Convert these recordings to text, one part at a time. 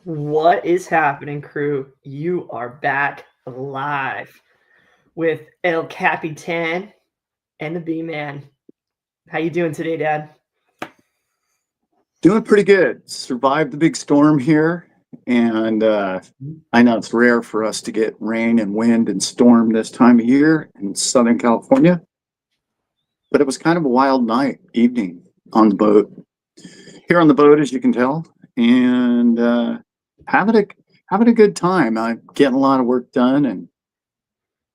What is happening, crew? You are back live with El Capitan and the B-Man. How you doing today, Dad? Doing pretty good. Survived the big storm here. And I know it's rare for us to get rain and wind and storm this time of year in Southern California, but it was kind of a wild evening on the boat. Here on the boat, as you can tell, and having a good time. I'm getting a lot of work done, and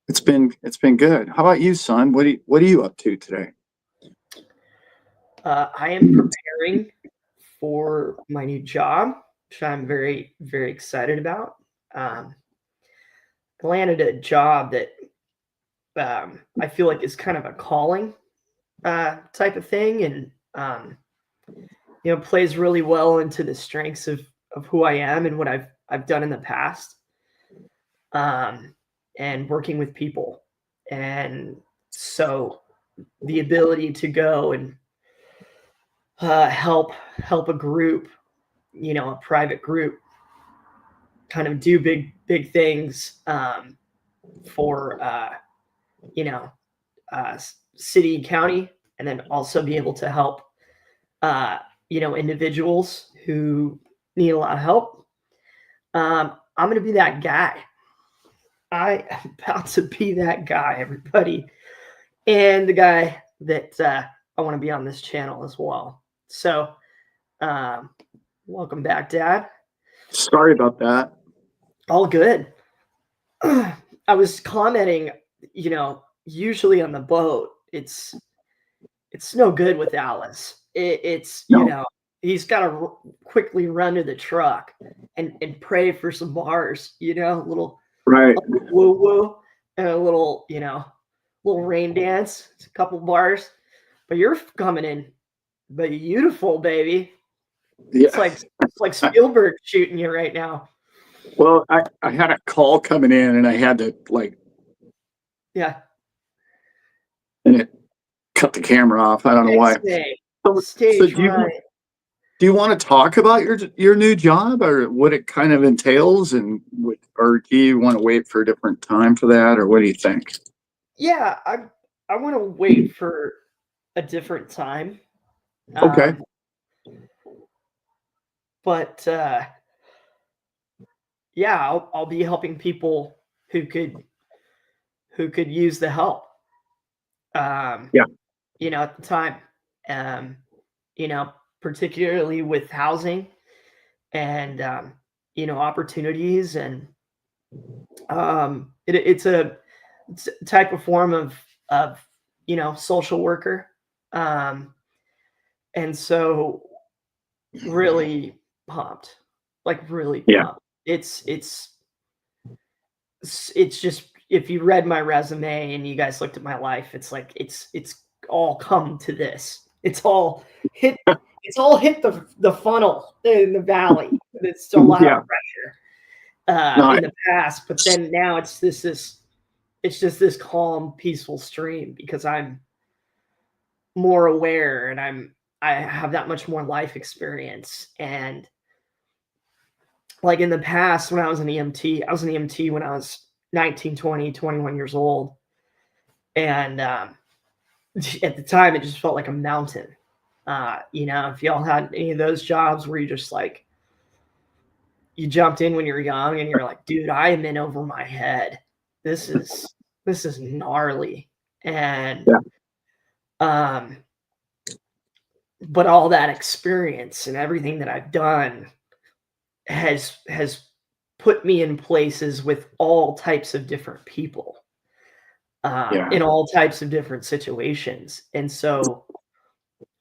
it's been good. How about you, son? What are you up to today? I am preparing for my new job, which I'm very, very excited about. I landed a job that I feel like is kind of a calling type of thing, and plays really well into the strengths of who I am and what I've done in the past, and working with people, and so the ability to go and help a group, a private group, kind of do big things for city and county, and then also be able to help individuals who need a lot of help. I'm going to be that guy. I am about to be that guy, everybody, and the guy that I want to be on this channel as well. So, welcome back, Dad. Sorry about that. All good. I was commenting, usually on the boat, it's no good with Alice. He's got to quickly run to the truck and pray for some bars, little Right. woo woo, and a little, little rain dance, a couple bars. But you're coming in beautiful, baby. Yeah. It's like Spielberg shooting you right now. Well, I had a call coming in, and I had to and it cut the camera off. I don't know why. So do you want to talk about your new job, or what it kind of entails, or do you want to wait for a different time for that, or what do you think? Yeah, I want to wait for a different time. Okay. But yeah, I'll be helping people who could use the help. Yeah. At the time, particularly with housing and opportunities, and it's a type of form of social worker, and so really pumped, really pumped. It's just, if you read my resume and you guys looked at my life, it's like it's all come to this. It's all hit the funnel in the valley. It's a lot of pressure in the past, but then now it's just this calm, peaceful stream, because I'm more aware, and I have that much more life experience. And like in the past, when I was an EMT when I was 19, 20, 21 years old. And at the time, it just felt like a mountain. If y'all had any of those jobs where you just like, you jumped in when you were young and you're like, dude, I am in over my head. This is gnarly. And but all that experience and everything that I've done has put me in places with all types of different people, in all types of different situations. And so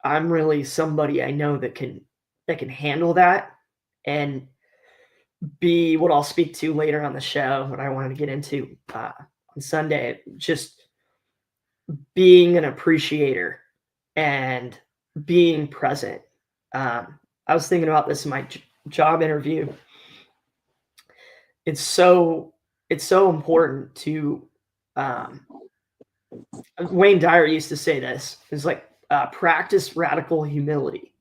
I'm really somebody I know that can handle that, and be what I'll speak to later on the show, what I wanted to get into on Sunday, just being an appreciator and being present. I was thinking about this in my job interview. It's so important to, Wayne Dyer used to say this, is like, practice radical humility.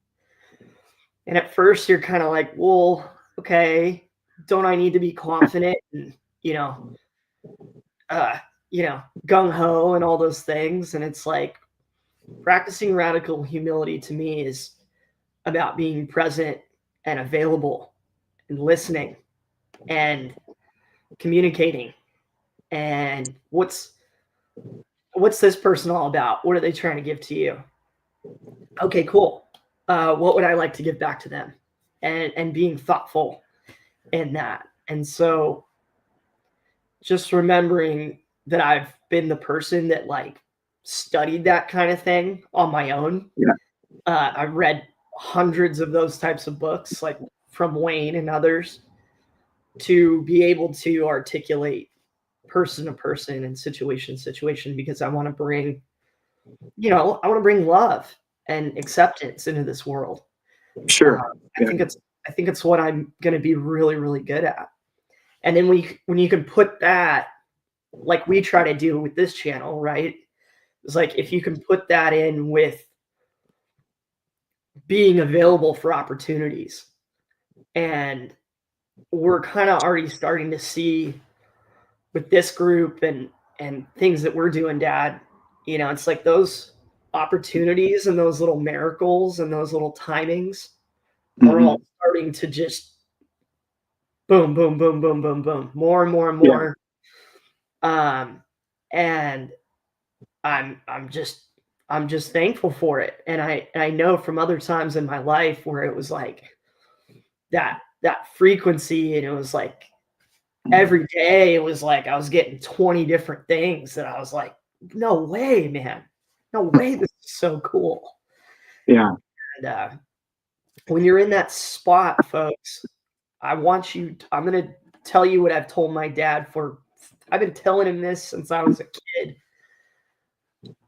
And at first you're kind of like, well, okay, don't I need to be confident and, gung ho and all those things? And it's like practicing radical humility to me is about being present and available and listening and communicating. And what's this person all about? What are they trying to give to you? Okay, cool. What would I like to give back to them? And being thoughtful in that. And so just remembering that I've been the person that like studied that kind of thing on my own. Yeah. I've read hundreds of those types of books, like from Wayne and others, to be able to articulate person to person and situation to situation, because I want to bring, I want to bring love and acceptance into this world. Sure. I think it's what I'm going to be really, really good at. And then when you can put that, like we try to do with this channel, right? It's like if you can put that in with being available for opportunities, and we're kind of already starting to see with this group and things that we're doing, Dad, it's like those opportunities and those little miracles and those little timings are all starting to just boom, boom, boom, boom, boom, boom, more and more and more. And I'm just thankful for it. And I know from other times in my life where it was like that frequency, and it was like every day it was like I was getting 20 different things that I was like, no way, man. No way, this is so cool. Yeah. And when you're in that spot, folks, I'm going to tell you what I've told my dad I've been telling him this since I was a kid.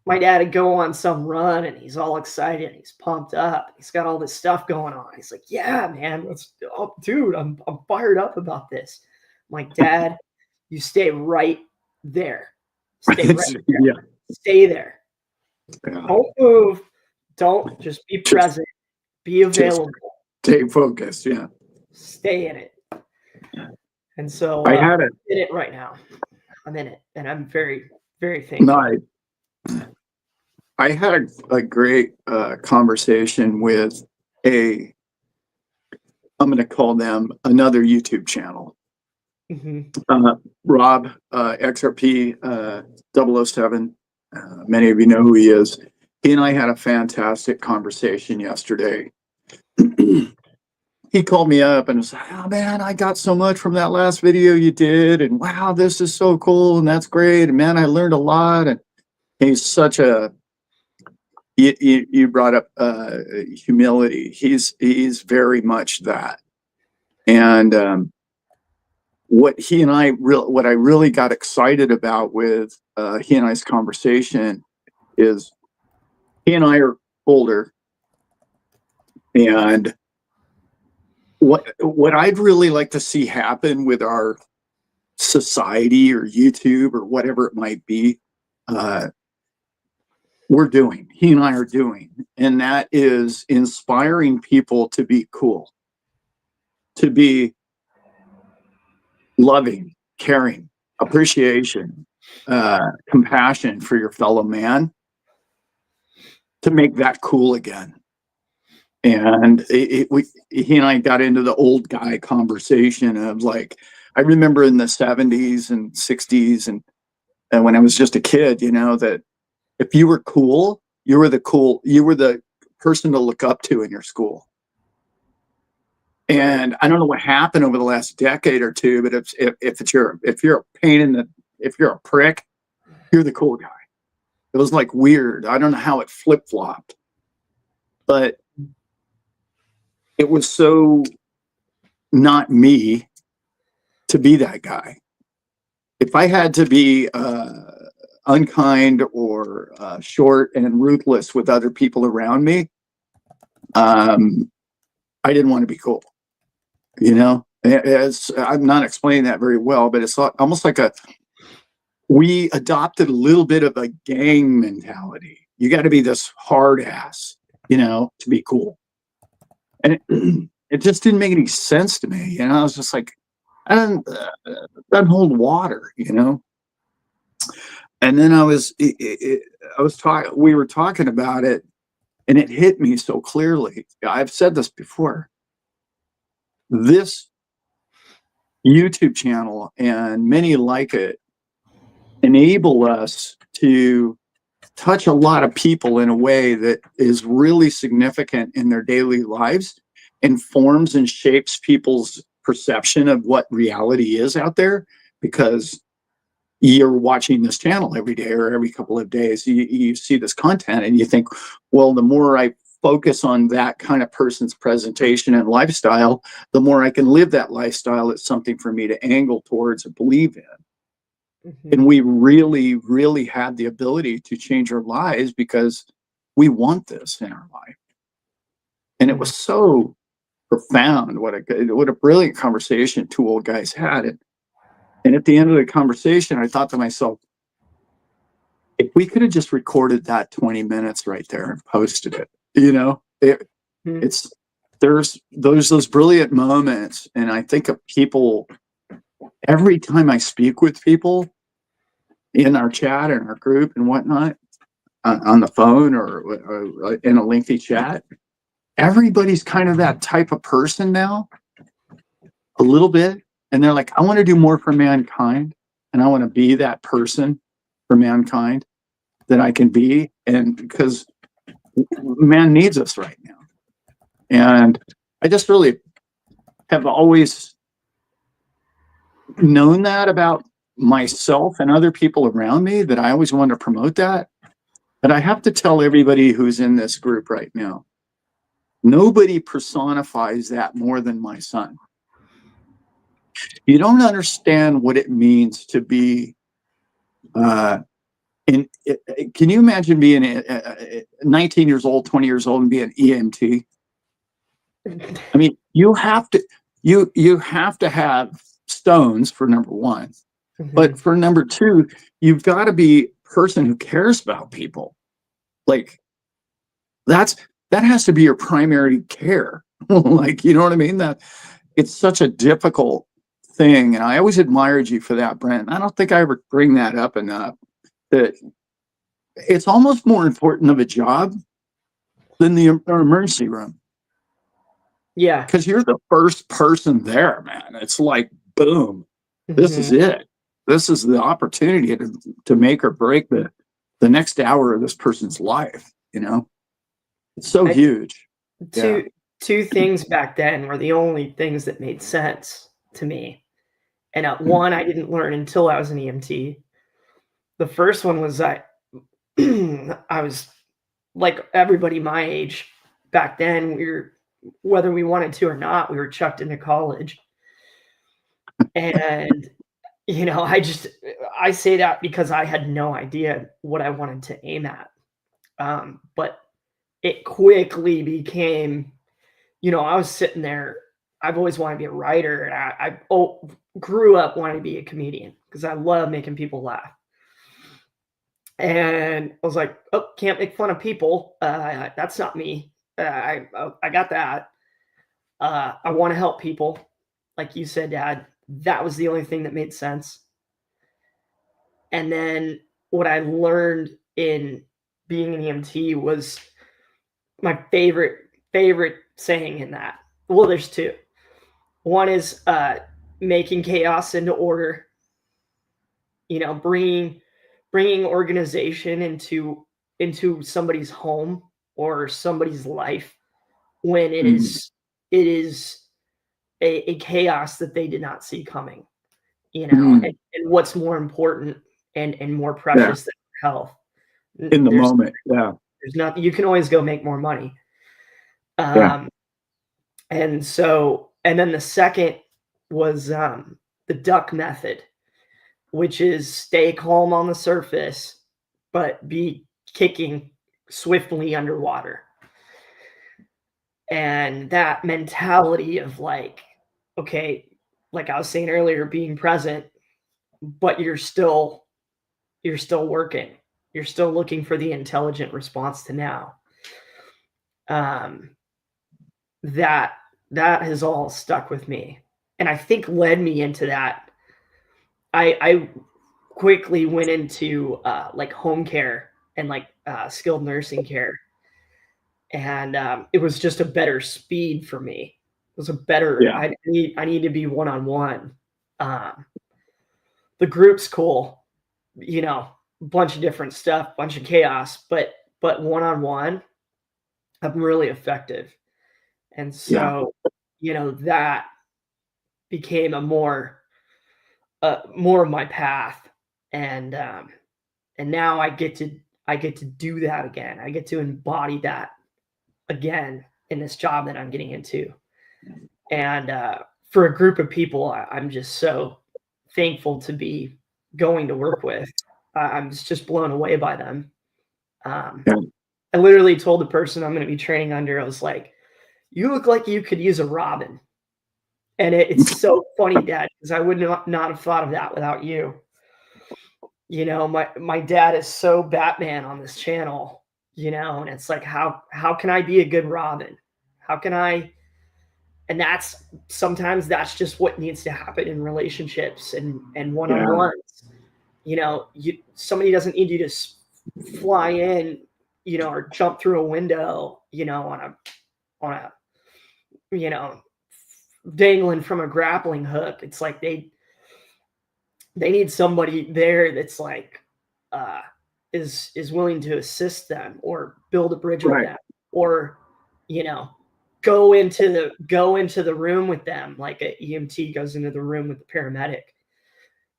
My dad would go on some run and he's all excited and he's pumped up. He's got all this stuff going on. He's like, yeah, man, dude, I'm fired up about this. I'm like, Dad, you stay right there. Stay right there. Yeah. Stay there. Yeah. Don't move. Don't just be present. Be available. Stay focused. Yeah. Stay in it. And so I had it. I'm in it right now. I'm in it, and I'm very, very thankful. I had a great conversation with I'm going to call them another YouTube channel. Rob, XRP 007. Many of you know who he is. He and I had a fantastic conversation yesterday. He called me up and was like, oh man, I got so much from that last video you did. And wow, this is so cool. And that's great. And man, I learned a lot. And he's such a, you brought up humility. He's very much that. And what I really got excited about with he and I's conversation is he and I are older, and what I'd really like to see happen with our society or YouTube or whatever it might be, he and I are doing, and that is inspiring people to be cool, to be loving, caring, appreciation, compassion for your fellow man, to make that cool again. And he and I got into the old guy conversation of like, I remember in the 70s and 60s and when I was just a kid, that if you were cool, you were the person to look up to in your school. And I don't know what happened over the last decade or two, but if you're a prick, you're the cool guy. It was like weird. I don't know how it flip-flopped, but it was so not me to be that guy. If I had to be unkind or short and ruthless with other people around me, I didn't want to be cool. I'm not explaining that very well, but it's almost like we adopted a little bit of a gang mentality. You got to be this hard ass, to be cool. And it just didn't make any sense to me. You know, I was just like, I don't, doesn't hold water, you know? And then we were talking about it, and it hit me so clearly. I've said this before. This YouTube channel and many like it enable us to touch a lot of people in a way that is really significant in their daily lives, and forms and shapes people's perception of what reality is out there, because you're watching this channel every day or every couple of days. You see this content and you think, well, the more I focus on that kind of person's presentation and lifestyle, the more I can live that lifestyle. It's something for me to angle towards or believe in. Mm-hmm. And we really, really had the ability to change our lives because we want this in our life. And it was so profound. What a brilliant conversation two old guys had. And at the end of the conversation, I thought to myself, if we could have just recorded that 20 minutes right there and posted it, you know, it's, there's those brilliant moments. And I think of people every time I speak with people in our chat and our group and whatnot, on the phone or in a lengthy chat, everybody's kind of that type of person now, a little bit. And they're like, I want to do more for mankind, and I want to be that person for mankind that I can be. And because man needs us right now. And I just really have always known that about myself and other people around me, that I always want to promote that. But I have to tell everybody who's in this group right now, nobody personifies that more than my son. You don't understand what it means to be can you imagine being 19 years old, 20 years old and be an EMT? I mean, you have to have stones for number one, but for number two, you've got to be a person who cares about people. Like that has to be your primary care. Like, you know what I mean? That it's such a difficult thing. And I always admired you for that, Brent. I don't think I ever bring that up enough, that it's almost more important of a job than the emergency room. Yeah. Because you're the first person there, man. It's like, boom, this is it. This is the opportunity to make or break the next hour of this person's life, you know? It's so huge. Two things back then were the only things that made sense to me. And one, I didn't learn until I was an EMT. The first one was I was like everybody my age back then. Whether we wanted to or not, we were chucked into college. And, you know, I say that because I had no idea what I wanted to aim at. But it quickly became, you know, I was sitting there. I've always wanted to be a writer, and I grew up wanting to be a comedian because I love making people laugh. And I was like, oh, can't make fun of people. That's not me. I got that. I want to help people. Like you said, Dad, that was the only thing that made sense. And then what I learned in being an EMT was my favorite saying in that. Well, there's two. One is making chaos into order. You know, bringing organization into somebody's home or somebody's life when it is a chaos that they did not see coming. You know, and what's more important and more precious than health in the moment. Yeah, there's nothing. You can always go make more money. And so, and then the second was the duck method, which is stay calm on the surface, but be kicking swiftly underwater. And that mentality of like, okay, like I was saying earlier, being present, but you're still working. You're still looking for the intelligent response to now. That that has all stuck with me, and I think led me into that. I quickly went into like home care and like skilled nursing care, and it was just a better speed for me. It was a better. Yeah. I need to be one on one. The group's cool, you know, bunch of different stuff, bunch of chaos, but one on one, I'm really effective, and Yeah. so you know that became a more of my path, and now I get to do that again. I get to embody that again in this job that I'm getting into. And for a group of people, I'm just so thankful to be going to work with. I'm just blown away by them. Um, Yeah. I literally told the person I'm going to be training under, I was like, "You look like you could use a Robin." And it's so funny, Dad, because I would not have thought of that without you. You know, my dad is so Batman on this channel, you know, and it's like, how can I be a good Robin? How can I? And that's sometimes that's just what needs to happen in relationships and one on Yeah. ones. You know, somebody doesn't need you to fly in, you know, or jump through a window, you know, on a you know dangling from a grappling hook. It's like they need somebody there that's like uh is willing to assist them or build a bridge with Right. them, or you know go into the room with them like an EMT goes into the room with the paramedic,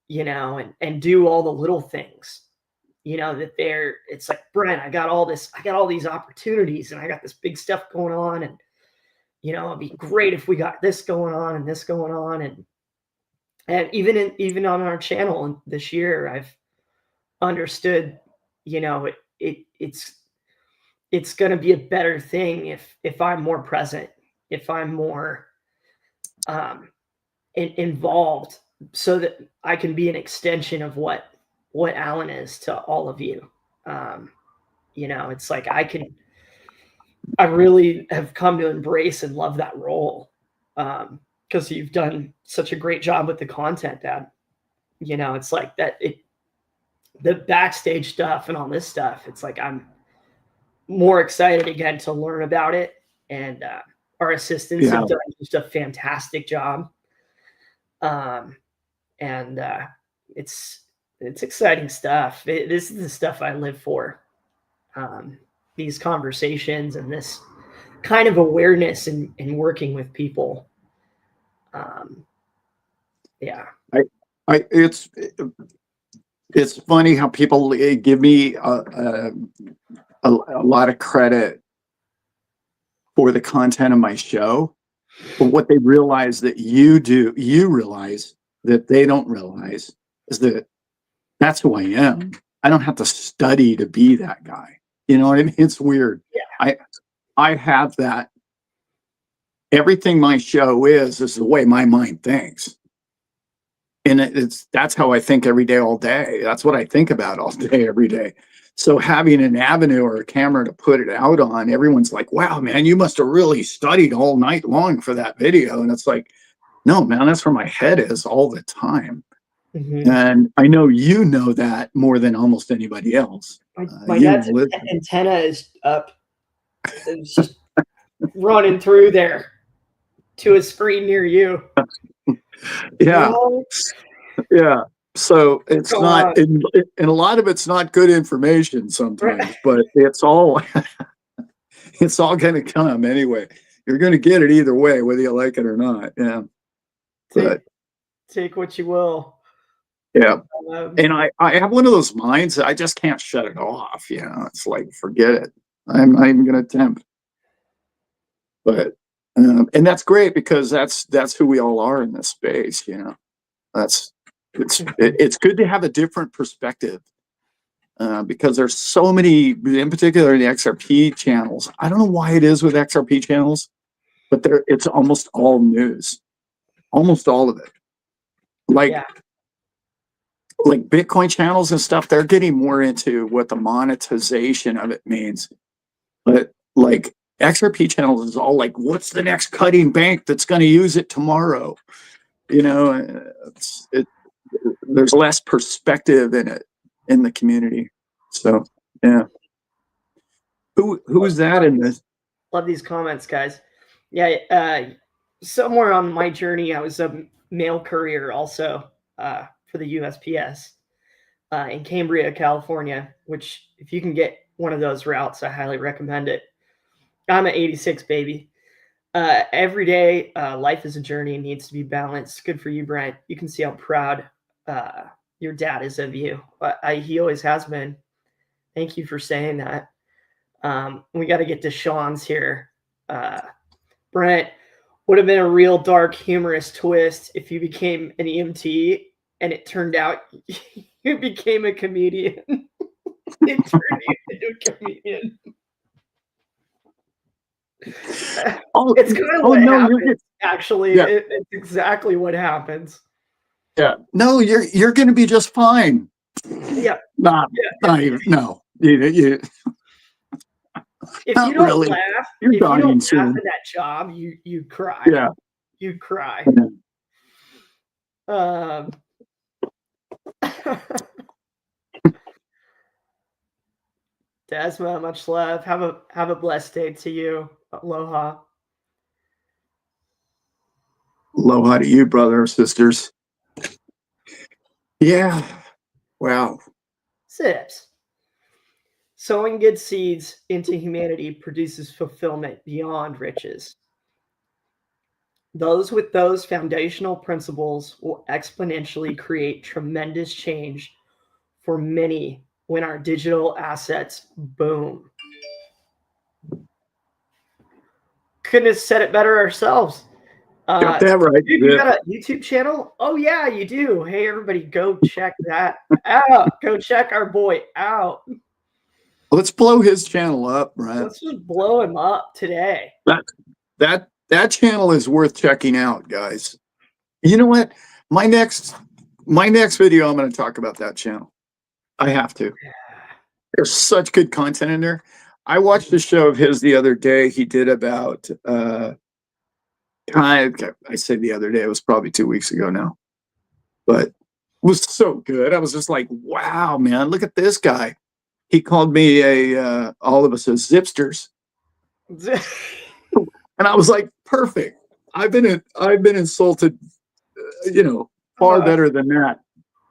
you know, and do all the little things, you know, that they're it's like, Brent, I got all these opportunities and I got this big stuff going on, and you know, it'd be great if we got this going on and this going on, and even on our channel this year, I've understood, you know, it's going to be a better thing if I'm more present, if I'm more involved, so that I can be an extension of what Alan is to all of you. You know, it's like I really have come to embrace and love that role, because you've done such a great job with the content, Dad. You know, it's like that the backstage stuff and all this stuff. It's like I'm more excited again to learn about it, and our assistants Yeah. have done just a fantastic job. Um, and it's exciting stuff. This is the stuff I live for. These conversations and this kind of awareness in working with people. Um, yeah. I it's funny how people give me a lot of credit for the content of my show, but what they realize that you realize that they don't realize is that that's who I am. I don't have to study to be that guy. You know what I mean? It's weird. Yeah. I have that. Everything my show is the way my mind thinks. And that's how I think every day, all day. That's what I think about all day, every day. So having an avenue or a camera to put it out on, everyone's like, wow, man, you must have really studied all night long for that video. And it's like, no, man, that's where my head is all the time. Mm-hmm. And I know you know that more than almost anybody else. My dad's antenna is up. It's just running through there to a screen near you. Yeah. Oh, Yeah. So it's go not, on. and a lot of it's not good information sometimes, Right. but it's all going to come anyway. You're going to get it either way, whether you like it or not. Yeah. But Take what you will. yeah. Um, And I have one of those minds that I just can't shut it off. You know, it's like, forget it. I'm not even going to attempt. But, and that's great because that's who we all are in this space. You know, it's good to have a different perspective. Because there's so many, in particular the XRP channels. I don't know why it is with XRP channels, but it's almost all news, almost all of it. Like, yeah. like Bitcoin channels and stuff, they're getting more into what the monetization of it means. But like XRP channels is all like, what's the next cutting bank that's going to use it tomorrow? You know, there's less perspective in it in the community. So yeah. Who's that in this? Love these comments, guys. Yeah, somewhere on my journey, I was a mail courier also for the USPS in Cambria, California, which if you can get one of those routes, I highly recommend it. I'm an 86 baby. Every day, life is a journey and needs to be balanced. Good for you, Brent. You can see how proud your dad is of you. He always has been. Thank you for saying that. We got to get to Sean's here. Brent, would have been a real dark, humorous twist if you became an EMT and it turned out you became a comedian. It turned you into a comedian. It's kind of what happens, actually. Yeah. It's exactly what happens. Yeah. No, you're going to be just fine. Yeah. Not even. No. If you don't really laugh, if you don't laugh in that job, you cry. Yeah. You cry. Desma, much love. Have a blessed day to you. Aloha. Aloha to you, brother or sisters. Yeah. Wow. Sips. Sowing good seeds into humanity produces fulfillment beyond riches. Those with those foundational principles will exponentially create tremendous change for many when our digital assets boom. Couldn't have said it better ourselves. Got that right. Dude, you got a YouTube channel? Oh, yeah, you do. Hey, everybody, go check that out. Go check our boy out. Let's blow his channel up, Brent. Let's just blow him up today. That channel is worth checking out, guys. You know what? My next video, I'm going to talk about that channel. I have to. Yeah. There's such good content in there. I watched a show of his the other day. He did about I say the other day, it was probably 2 weeks ago now, but it was so good. I was just like, wow, man, look at this guy. He called me all of us as zipsters. And I was like, perfect. I've been insulted, far better than that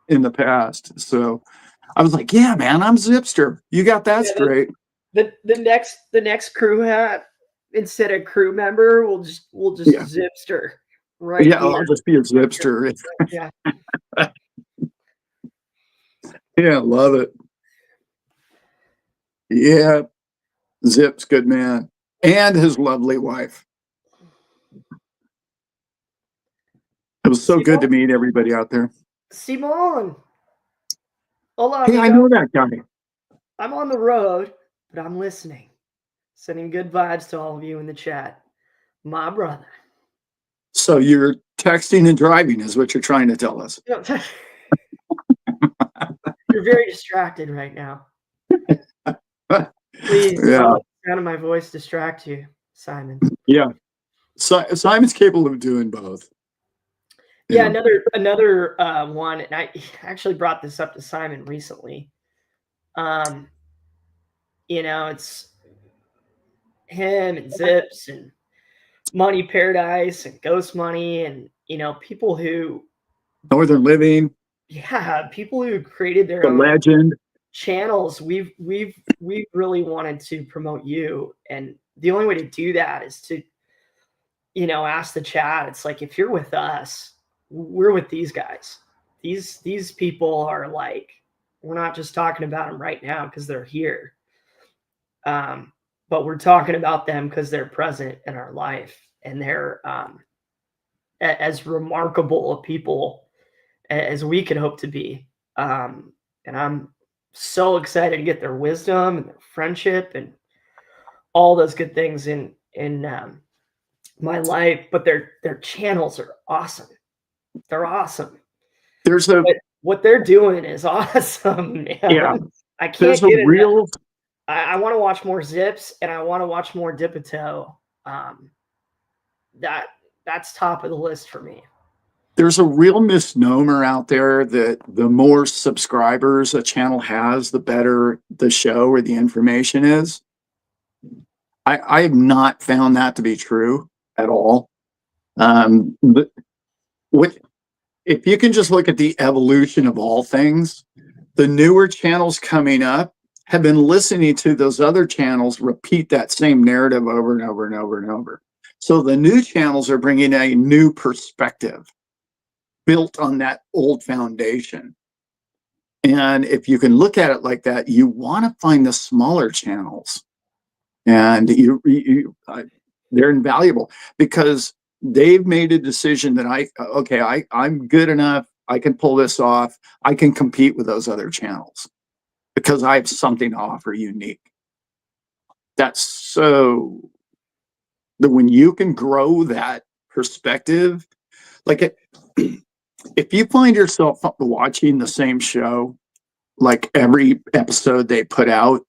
in the past. So I was like, yeah, man, I'm zipster. You got that straight. The next crew hat, instead of crew member, we'll just zipster. Right. Yeah, I'll just be a zipster. Yeah. Yeah, love it. Yeah. Zip's good man. And his lovely wife. It was so good to meet everybody out there. Simon. Hola, hey, amigo. I know that guy. I'm on the road, but I'm listening. Sending good vibes to all of you in the chat. My brother. So you're texting and driving is what you're trying to tell us. You're very distracted right now. Please, the sound of my voice distract you, Simon. Yeah. Simon's capable of doing both. Yeah, another one, and I actually brought this up to Simon recently. It's him and Zips and Money Paradise and Ghost Money and people who Northern Living. Yeah, people who created their own legend channels. We've really wanted to promote you, and the only way to do that is to ask the chat. It's like, if you're with us, we're with these guys. These people are like, we're not just talking about them right now because they're here, but we're talking about them because they're present in our life, and they're as remarkable of people as we could hope to be. And I'm so excited to get their wisdom and their friendship and all those good things in my life. But their channels are awesome. They're awesome. What they're doing is awesome, man. Yeah. I can't get I want to watch more Zips, and I want to watch more Dipito. That's top of the list for me. There's a real misnomer out there that the more subscribers a channel has, the better the show or the information is. I have not found that to be true at all. But if you can just look at the evolution of all things, the newer channels coming up have been listening to those other channels repeat that same narrative over and over and over and over. So the new channels are bringing a new perspective built on that old foundation. And if you can look at it like that, you want to find the smaller channels, and they're invaluable because they've made a decision that I'm good enough. I can pull this off. I can compete with those other channels because I have something to offer unique. That's so that when you can grow that perspective, like if you find yourself watching the same show, like every episode they put out,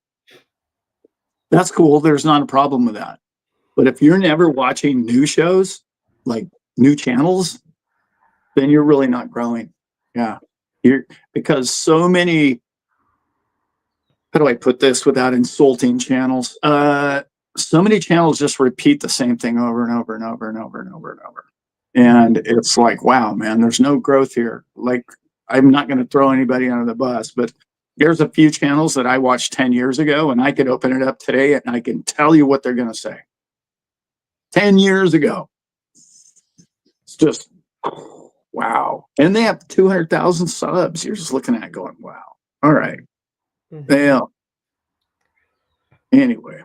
that's cool. There's not a problem with that. But if you're never watching new shows, like new channels, then you're really not growing. Yeah. Because so many, how do I put this without insulting channels? So many channels just repeat the same thing over and over and over and over and over and over. And it's like, wow, man, there's no growth here. Like, I'm not going to throw anybody under the bus, but there's a few channels that I watched 10 years ago, and I could open it up today and I can tell you what they're going to say. 10 years ago. It's just, wow. And they have 200,000 subs. You're just looking at it going, wow. All right. Yeah. Anyway,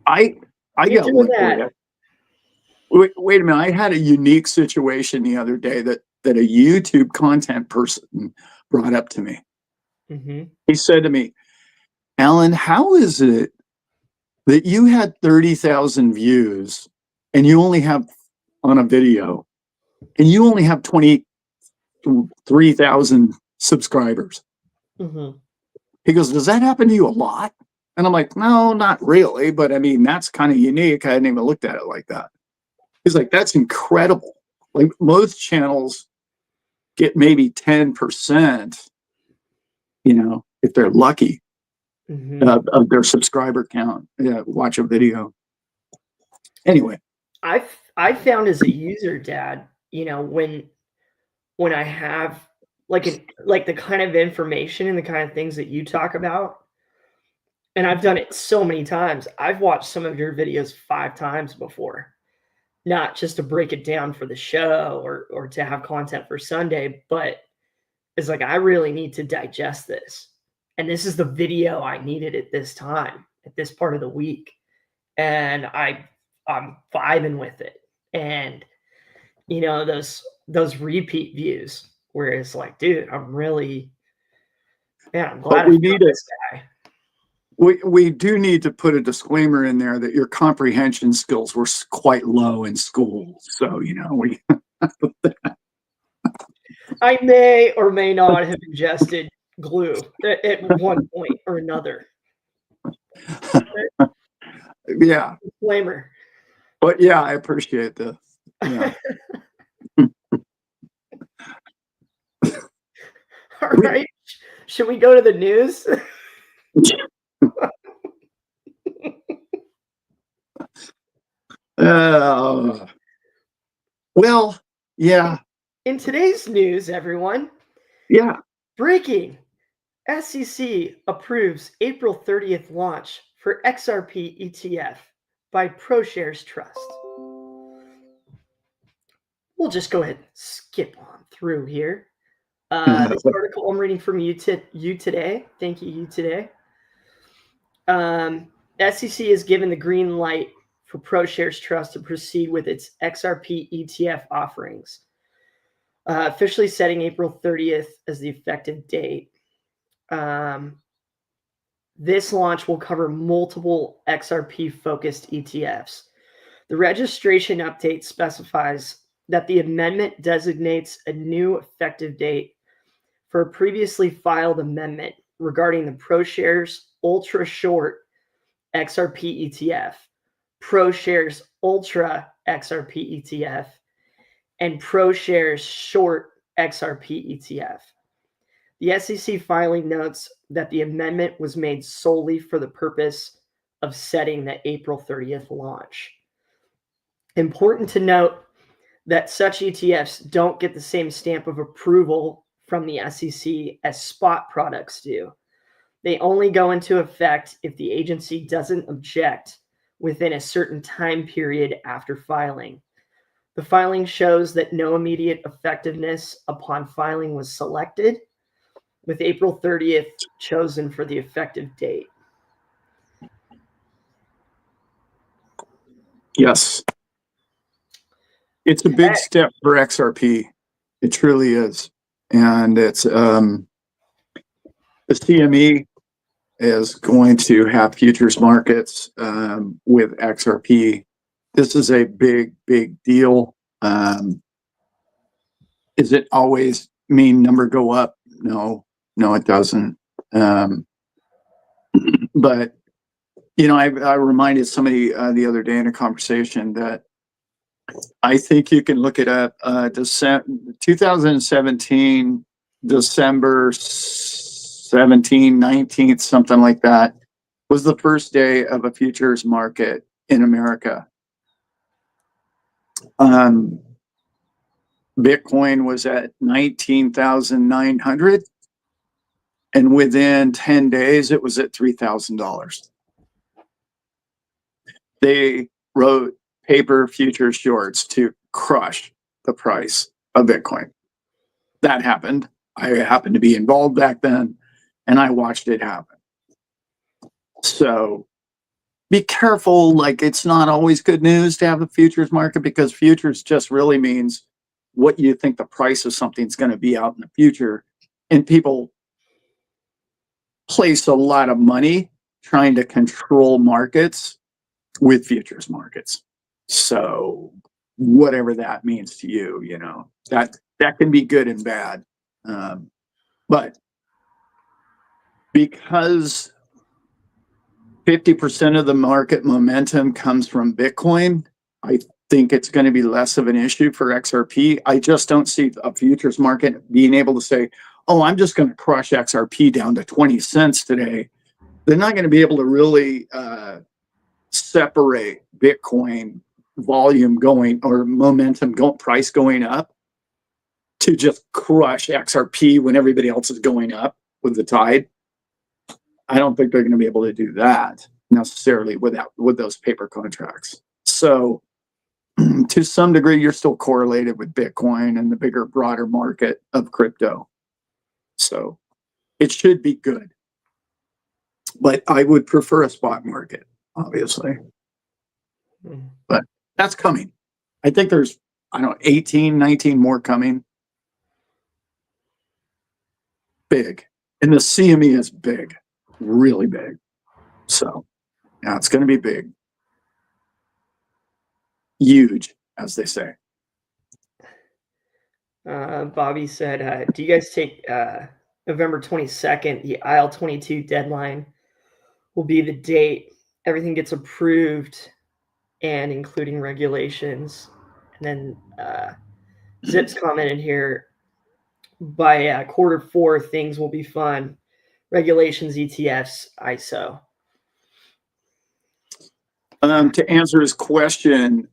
I got one for you. Wait a minute. I had a unique situation the other day that a YouTube content person brought up to me. He said to me, Alan, how is it that you had 30,000 views and you only have on a video and you only have 23,000 subscribers? He goes, does that happen to you a lot? And I'm like, no, not really. But I mean, that's kind of unique. I hadn't even looked at it like that. He's like, that's incredible. Like most channels get maybe 10%, if they're lucky, of their subscriber count. Watch a video. Anyway. I found as a user, Dad, when I have like the kind of information and the kind of things that you talk about, and I've done it so many times. I've watched some of your videos 5 times before. Not just to break it down for the show or to have content for Sunday, but it's like, I really need to digest this. And this is the video I needed at this time, at this part of the week. And I'm vibing with it. And, those repeat views where it's like, dude, I'm glad we need this guy. We do need to put a disclaimer in there that your comprehension skills were quite low in school. So, we. I may or may not have ingested glue at one point or another. Yeah. Disclaimer. But yeah, I appreciate that. Yeah. All right. Should we go to the news? Well, yeah. In today's news, everyone. Yeah. Breaking. SEC approves April 30th launch for XRP ETF by ProShares Trust. We'll just go ahead and skip on through here. This article I'm reading from you today. Thank you, you today. SEC has given the green light for ProShares Trust to proceed with its XRP ETF offerings, officially setting April 30th as the effective date. This launch will cover multiple XRP-focused ETFs. The registration update specifies that the amendment designates a new effective date for a previously filed amendment regarding the ProShares Ultra Short XRP ETF, ProShares Ultra XRP ETF, and ProShares Short XRP ETF. The SEC filing notes that the amendment was made solely for the purpose of setting the April 30th launch. Important to note that such ETFs don't get the same stamp of approval from the SEC as spot products do. They only go into effect if the agency doesn't object within a certain time period after filing. The filing shows that no immediate effectiveness upon filing was selected, with April 30th chosen for the effective date. Yes. It's a big step for XRP. It truly is. And it's the CME is going to have futures markets with XRP. This is a big, big deal. Is it always mean number go up? No, it doesn't. But you know, I reminded somebody the other day in a conversation that I think you can look it up. 2017, December 17, 19th, something like that, was the first day of a futures market in America. Bitcoin was at 19,900, and within 10 days, it was at $3,000. They wrote paper future shorts to crush the price of Bitcoin. That happened. I happened to be involved back then, and I watched it happen. So be careful. Like, it's not always good news to have the futures market, because futures just really means what you think the price of something's going to be out in the future. And people place a lot of money trying to control markets with futures markets. So whatever that means to you, you know, that can be good and bad. But because 50% of the market momentum comes from Bitcoin, I think it's going to be less of an issue for XRP. I just don't see a futures market being able to say, oh, I'm just going to crush XRP down to 20 cents today. They're not going to be able to really separate Bitcoin volume going or momentum price going up to just crush XRP when everybody else is going up with the tide. I don't think they're going to be able to do that necessarily with those paper contracts. So to some degree, you're still correlated with Bitcoin and the bigger, broader market of crypto. So it should be good. But I would prefer a spot market, obviously. But that's coming. I think there's, 18, 19 more coming. Big. And the CME is big, really big. So, yeah, it's going to be big. Huge, as they say. Bobby said, do you guys take November 22nd, the aisle 22 deadline will be the date everything gets approved, and including regulations. And then Zip's commented here, by Q4, things will be fun. Regulations, ETFs, ISO. To answer his question,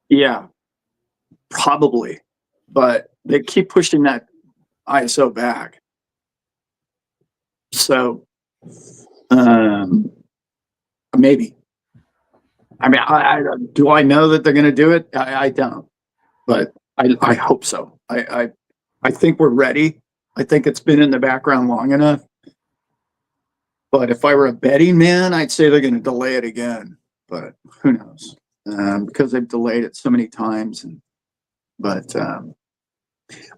yeah, probably. But they keep pushing that ISO back. So maybe. I mean, do I know that they're going to do it? I don't. But I hope so. I think we're ready. I think it's been in the background long enough. But if I were a betting man, I'd say they're going to delay it again. But who knows? Because they've delayed it so many times. But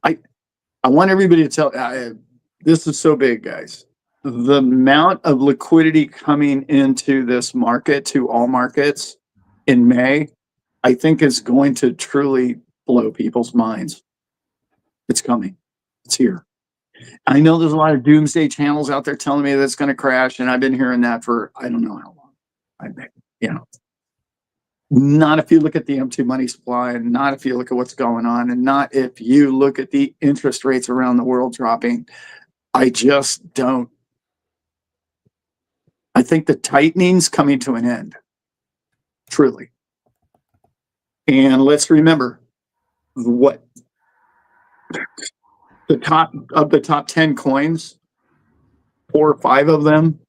I want everybody to tell. This is so big, guys. The amount of liquidity coming into this market, to all markets in May, I think is going to truly blow people's minds. It's coming. It's here. I know there's a lot of doomsday channels out there telling me that it's going to crash, and I've been hearing that for I don't know how long. I bet, not if you look at the empty money supply, and not if you look at what's going on, and not if you look at the interest rates around the world dropping. I just don't. I think the tightening's coming to an end, truly. And let's remember what the top 10 coins, 4 or 5 of them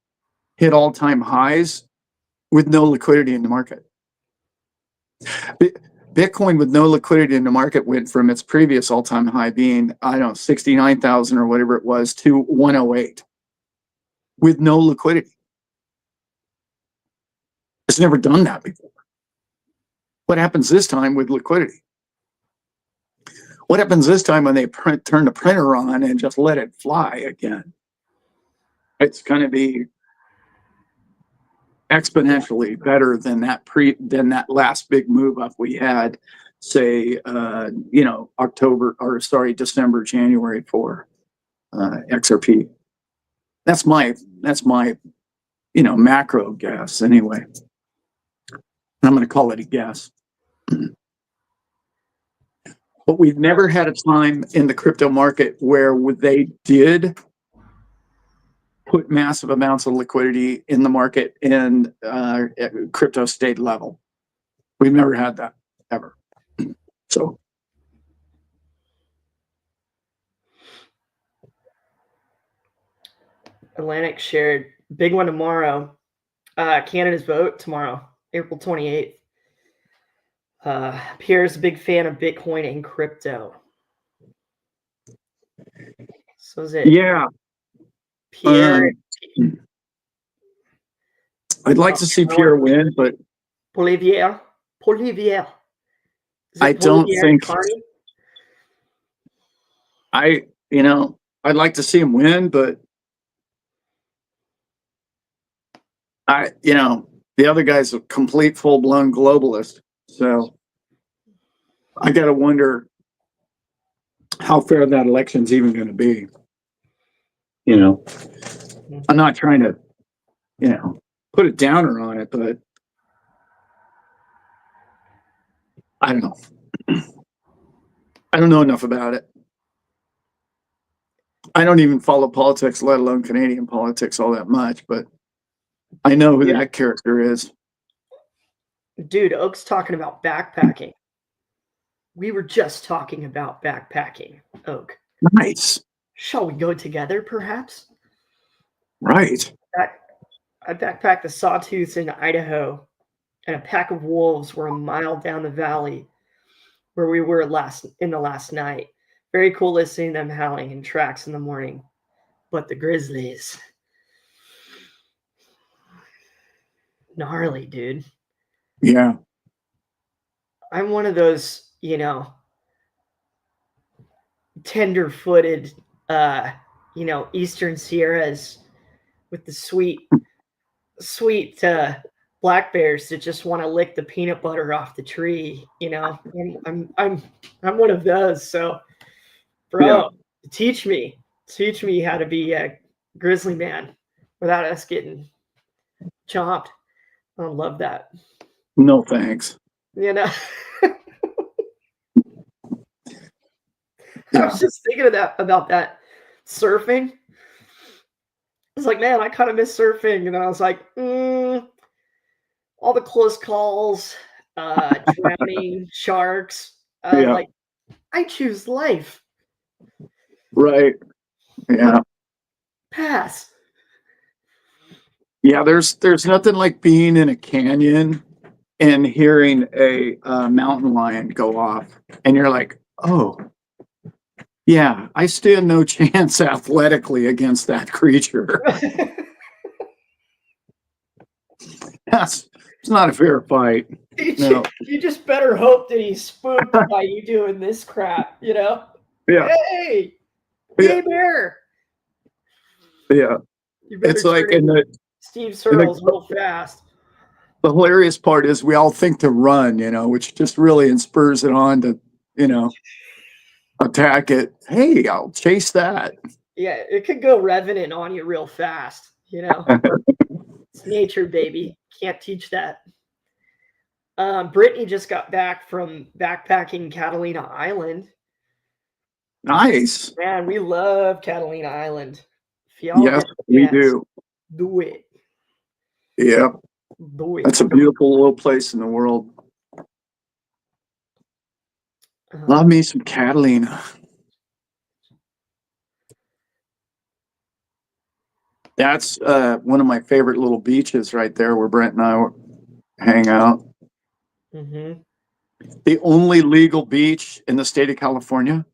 hit all-time highs with no liquidity in the market. Bitcoin with no liquidity in the market went from its previous all-time high being, 69,000 or whatever it was, to 108 with no liquidity. It's never done that before. What happens this time with liquidity? What happens this time when they turn the printer on and just let it fly again? It's going to be exponentially better than that last big move up we had, say, December, January for XRP. That's my macro guess anyway. I'm going to call it a guess. But we've never had a time in the crypto market where they did put massive amounts of liquidity in the market and crypto stayed level. We've never had that ever. So Atlantic shared big one tomorrow. Canada's vote tomorrow, April 28th. Pierre's a big fan of Bitcoin and crypto. So is it? Yeah. Pierre. I'd like to see Pierre win, but Polivier. I don't think. I'd like to see him win, but the other guy's a complete full-blown globalist. So I got to wonder how fair that election's even going to be. I'm not trying to, put a downer on it, but I don't know. I don't know enough about it. I don't even follow politics, let alone Canadian politics, all that much, but I know who that character is. Dude, Oak's talking about backpacking. We were just talking about backpacking, Oak. Nice. Shall we go together, perhaps? Right. I backpacked the Sawtooths in Idaho, and a pack of wolves were a mile down the valley where we were last night. Very cool listening to them howling in tracks in the morning. But the grizzlies, gnarly, dude. Yeah. I'm one of those, tender-footed, Eastern Sierras with the sweet black bears that just want to lick the peanut butter off the tree. I'm one of those. So, bro, teach me how to be a grizzly man without us getting chomped. I love that. No thanks. I was just thinking about that surfing. I was like, man, I kind of miss surfing. And then I was like, all the close calls, drowning, sharks. Like, I choose life. Right. Yeah. Pass. Yeah, there's nothing like being in a canyon and hearing a mountain lion go off, and you're like, oh, yeah, I stand no chance athletically against that creature. It's not a fair fight. You just better hope that he's spooked by you doing this crap, Yeah. Hey, bear. Yeah. It's like Steve Searles real fast. The hilarious part is we all think to run, which just really spurs it on to, attack it. Hey, I'll chase that. Yeah, it could go revenant on you real fast, you know. It's nature, baby. Can't teach that. Brittany just got back from backpacking Catalina Island. Nice. Man, we love Catalina Island. If y'all Yes, get we the chance, do. do it. Yeah, Do it. that's a beautiful little place in the world. Love me some Catalina. That's one of my favorite little beaches right there where Brent and I hang out. Mm-hmm. The only legal beach in the state of California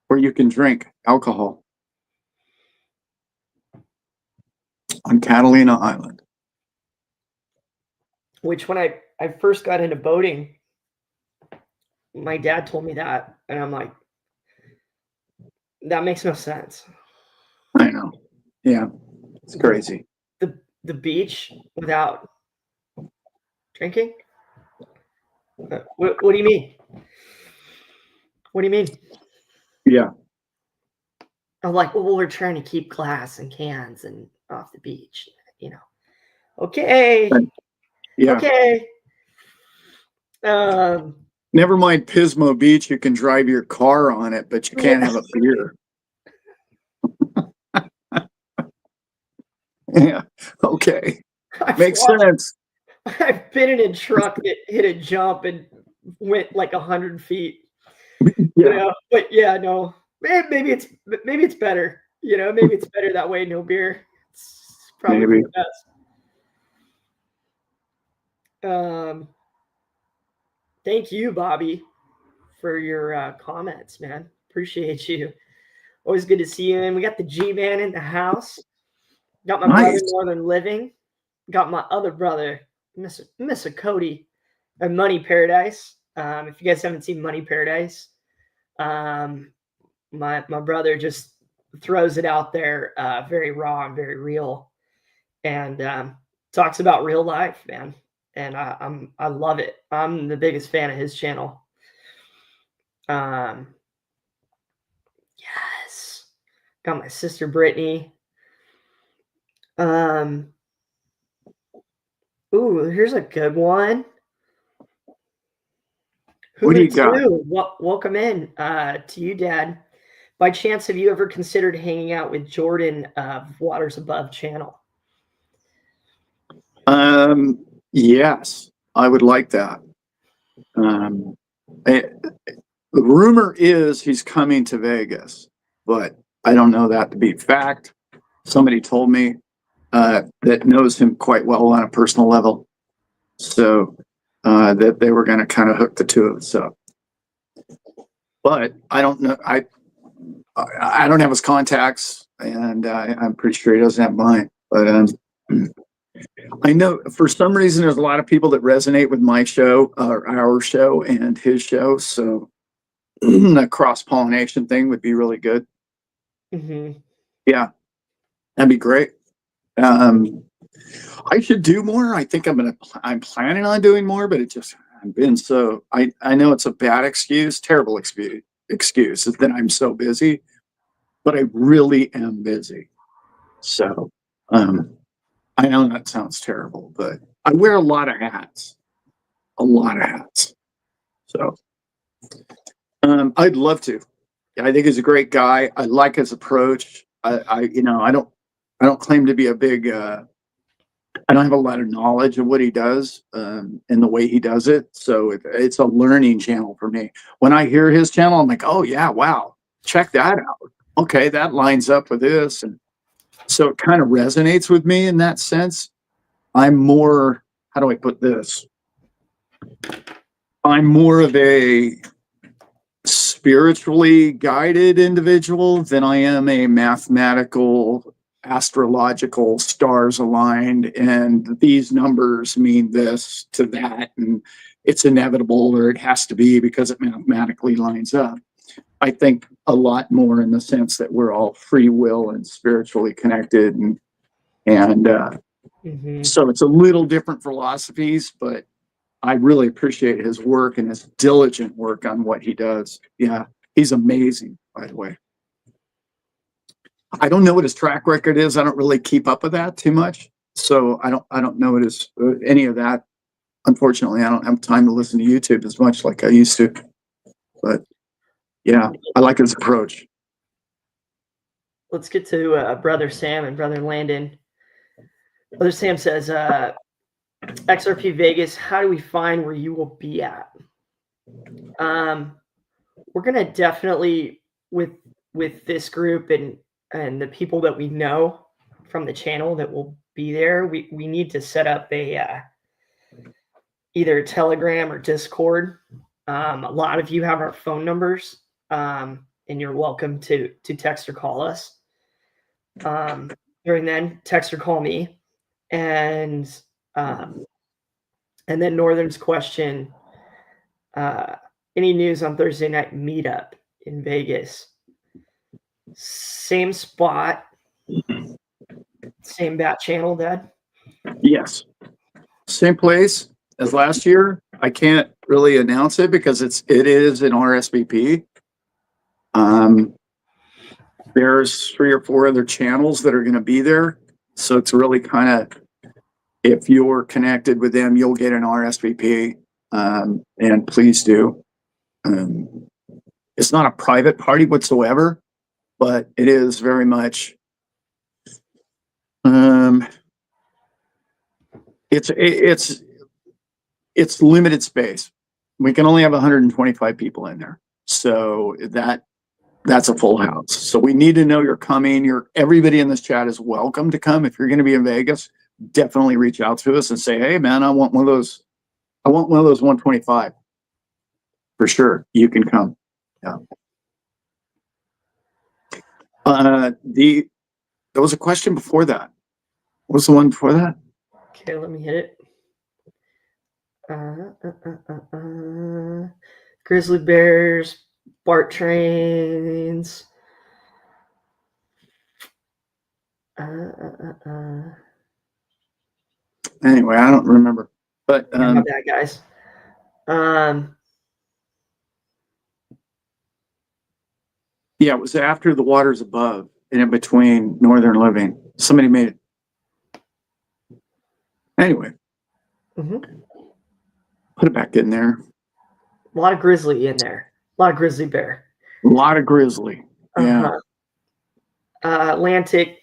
where you can drink alcohol on Catalina Island. Which when I first got into boating, my dad told me that, and I'm like, that makes no sense. I know. Yeah, it's crazy. The beach without drinking? What do you mean? What do you mean? Yeah. I'm like, well, we're trying to keep glass and cans and off the beach, you know. Okay. Yeah. Okay. Never mind Pismo Beach, you can drive your car on it, but you can't have a beer. Yeah. Okay. Makes sense. I've been in a truck that hit a jump and went like 100 feet. Yeah. You know? But yeah, no. Maybe it's better. You know, maybe it's better that way, no beer. It's probably Maybe. for the best. Thank you, Bobby, for your comments, man. Appreciate you. Always good to see you. And we got the G-Man in the house. Got my brother, Nice. Northern Living. Got my other brother, Mr. Cody, at Money Paradise. If you guys haven't seen Money Paradise, my brother just throws it out there, very raw and very real, and talks about real life, man. And I love it. I'm the biggest fan of his channel. Yes, got my sister Brittany. Ooh, here's a good one. What do you got? Welcome in to you, Dad. By chance, have you ever considered hanging out with Jordan of Waters Above channel? Yes, I would like that. The rumor is he's coming to Vegas, but I don't know that to be fact. Somebody told me that knows him quite well on a personal level, so that they were going to kind of hook the two of us up. But I don't know. I don't have his contacts, and I'm pretty sure he doesn't have mine. But I know for some reason there's a lot of people that resonate with my show, our show, and his show. So a cross-pollination thing would be really good. Mm-hmm. Yeah, that'd be great. I should do more. I think I'm planning on doing more, but it just I've been so. I know it's a bad excuse, terrible excuse is that I'm so busy, but I really am busy. So, I know that sounds terrible, but I wear a lot of hats, a lot of hats. So, I'd love to. I think he's a great guy. I like his approach. I don't claim to be a big. I don't have a lot of knowledge of what he does and the way he does it. So it's a learning channel for me. When I hear his channel, I'm like, oh yeah, wow, check that out. Okay, that lines up with this, and so it kind of resonates with me in that sense. I'm more. How do I put this? I'm more of a spiritually guided individual than I am a mathematical, astrological, stars aligned, and these numbers mean this to that, and it's inevitable or it has to be because it mathematically lines up. I think a lot more in the sense that we're all free will and spiritually connected, and so it's a little different philosophies, but I really appreciate his work and his diligent work on what he does. Yeah, he's amazing, by the way. I don't know what his track record is. I don't really keep up with that too much. So I don't know what his, any of that. Unfortunately, I don't have time to listen to YouTube as much like I used to. But yeah, I like his approach. Let's get to Brother Sam and Brother Landon. Brother Sam says, XRP Vegas, how do we find where you will be at? We're going to definitely, with this group and the people that we know from the channel that will be there, we need to set up a either Telegram or Discord. A lot of you have our phone numbers, and you're welcome to text or call us. During then, text or call me. And then Northern's question, any news on Thursday night meetup in Vegas? Same spot, same bat channel, Dad? Yes. Same place as last year. I can't really announce it because it is an RSVP. There's 3 or 4 other channels that are going to be there. So it's really kind of, if you're connected with them, you'll get an RSVP. And please do. It's not a private party whatsoever, but it is very much, it's limited space. We can only have 125 people in there. So that's a full house. So we need to know you're coming. Everybody in this chat is welcome to come. If you're going to be in Vegas, definitely reach out to us and say, hey man, I want one of those 125. For sure. You can come. Yeah. There was a question before that. What was the one before that? Okay, let me hit it. Grizzly Bears, BART trains. Anyway, I don't remember. But my bad, guys. Yeah, it was after the waters above and in between Northern Living. Somebody made it. Anyway, put it back in there. A lot of Grizzly in there. A lot of Grizzly Bear. A lot of Grizzly. Yeah. Atlantic.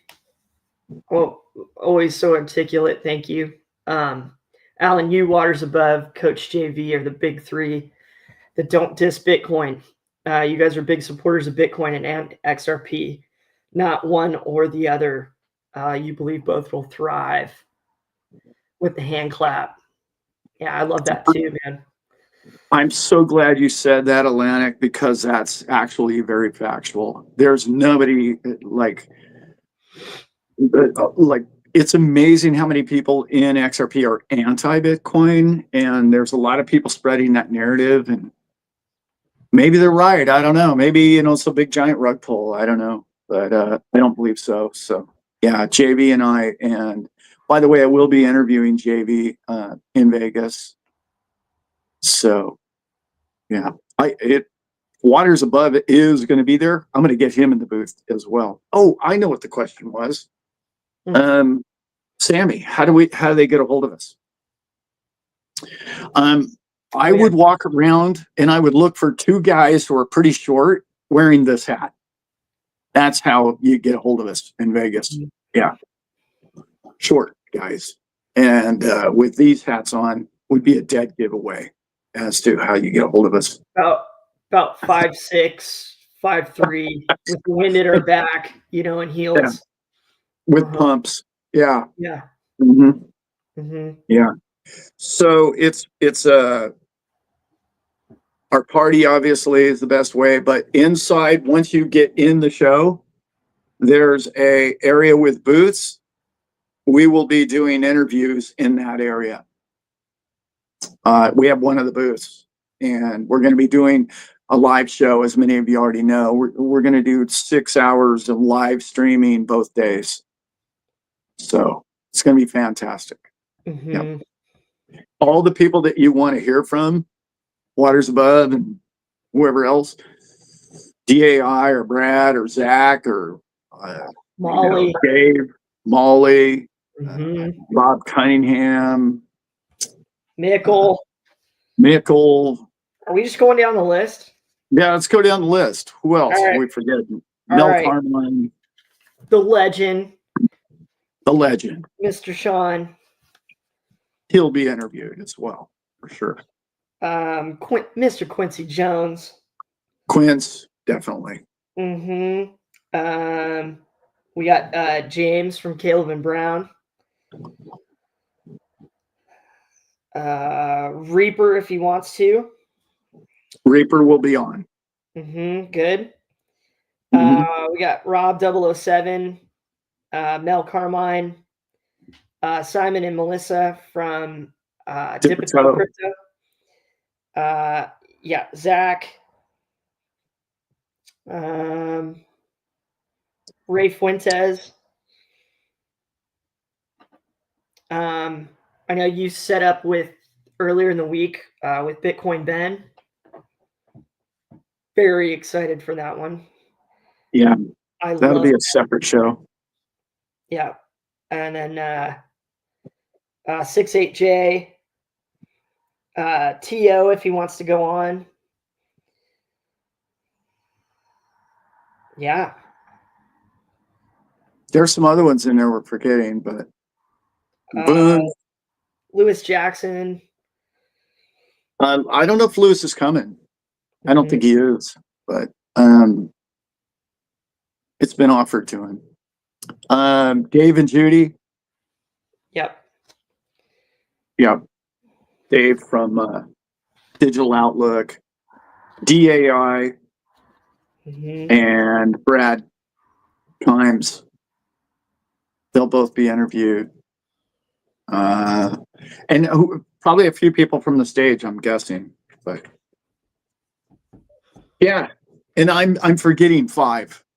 Well, always so articulate. Thank you. Alan, you, Waters Above, Coach JV are the big 3 that don't diss Bitcoin. You guys are big supporters of Bitcoin and XRP. Not one or the other. You believe both will thrive. With the hand clap. Yeah, I love that too, man. I'm so glad you said that, Atlantic, because that's actually very factual. There's nobody like it's amazing how many people in XRP are anti-Bitcoin, and there's a lot of people spreading that narrative, and maybe they're right. I don't know. Maybe, it's a big giant rug pull. I don't know, but I don't believe so. So yeah, JV and I, and by the way, I will be interviewing JV in Vegas. So yeah, Waters Above is going to be there. I'm going to get him in the booth as well. Oh, I know what the question was. Sammy, how do they get a hold of us? I would walk around and I would look for 2 guys who are pretty short wearing this hat. That's how you get a hold of us in Vegas. Yeah. Short guys. And with these hats on would be a dead giveaway as to how you get a hold of us. About 5'6", 5'3", with the wind at our back, and heels. Yeah. With pumps. Yeah. Yeah. Yeah. So it's our party obviously is the best way, but inside, once you get in the show, there's a area with booths. We will be doing interviews in that area. We have one of the booths, and we're going to be doing a live show, as many of you already know. We're going to do 6 hours of live streaming both days. So it's going to be fantastic. Yep. All the people that you want to hear from, Waters Above and whoever else, DAI or Brad or Zach or Molly, Dave, Molly, mm-hmm. Bob Cunningham, Mickle. Mickle. Are we just going down the list? Yeah, let's go down the list. Who else? All right. We forget. All Mel right. Carmine. The legend. The legend. Mr. Sean. He'll be interviewed as well, for sure. Mr. Quincy Jones. Quince, definitely. Mm-hmm. We got James from Caleb and Brown. Reaper, if he wants to. Reaper will be on. Mm-hmm. Good. Mhm. We got Rob 007, Mel Carmine, Simon and Melissa from Typical Crypto. Yeah, Zach. Ray Fuentes. I know you set up with earlier in the week with Bitcoin Ben. Very excited for that one. Yeah, that'll be a separate show. Yeah, and then 68J, To if he wants to go on. Yeah. There's some other ones in there we're forgetting, but Boone. Lewis Jackson. I don't know if Lewis is coming. I don't think he is, but it's been offered to him. Dave and Judy. Yep. Yep. Dave from Digital Outlook, DAI, and Brad Times. They'll both be interviewed. And probably a few people from the stage, I'm guessing. But yeah, and I'm forgetting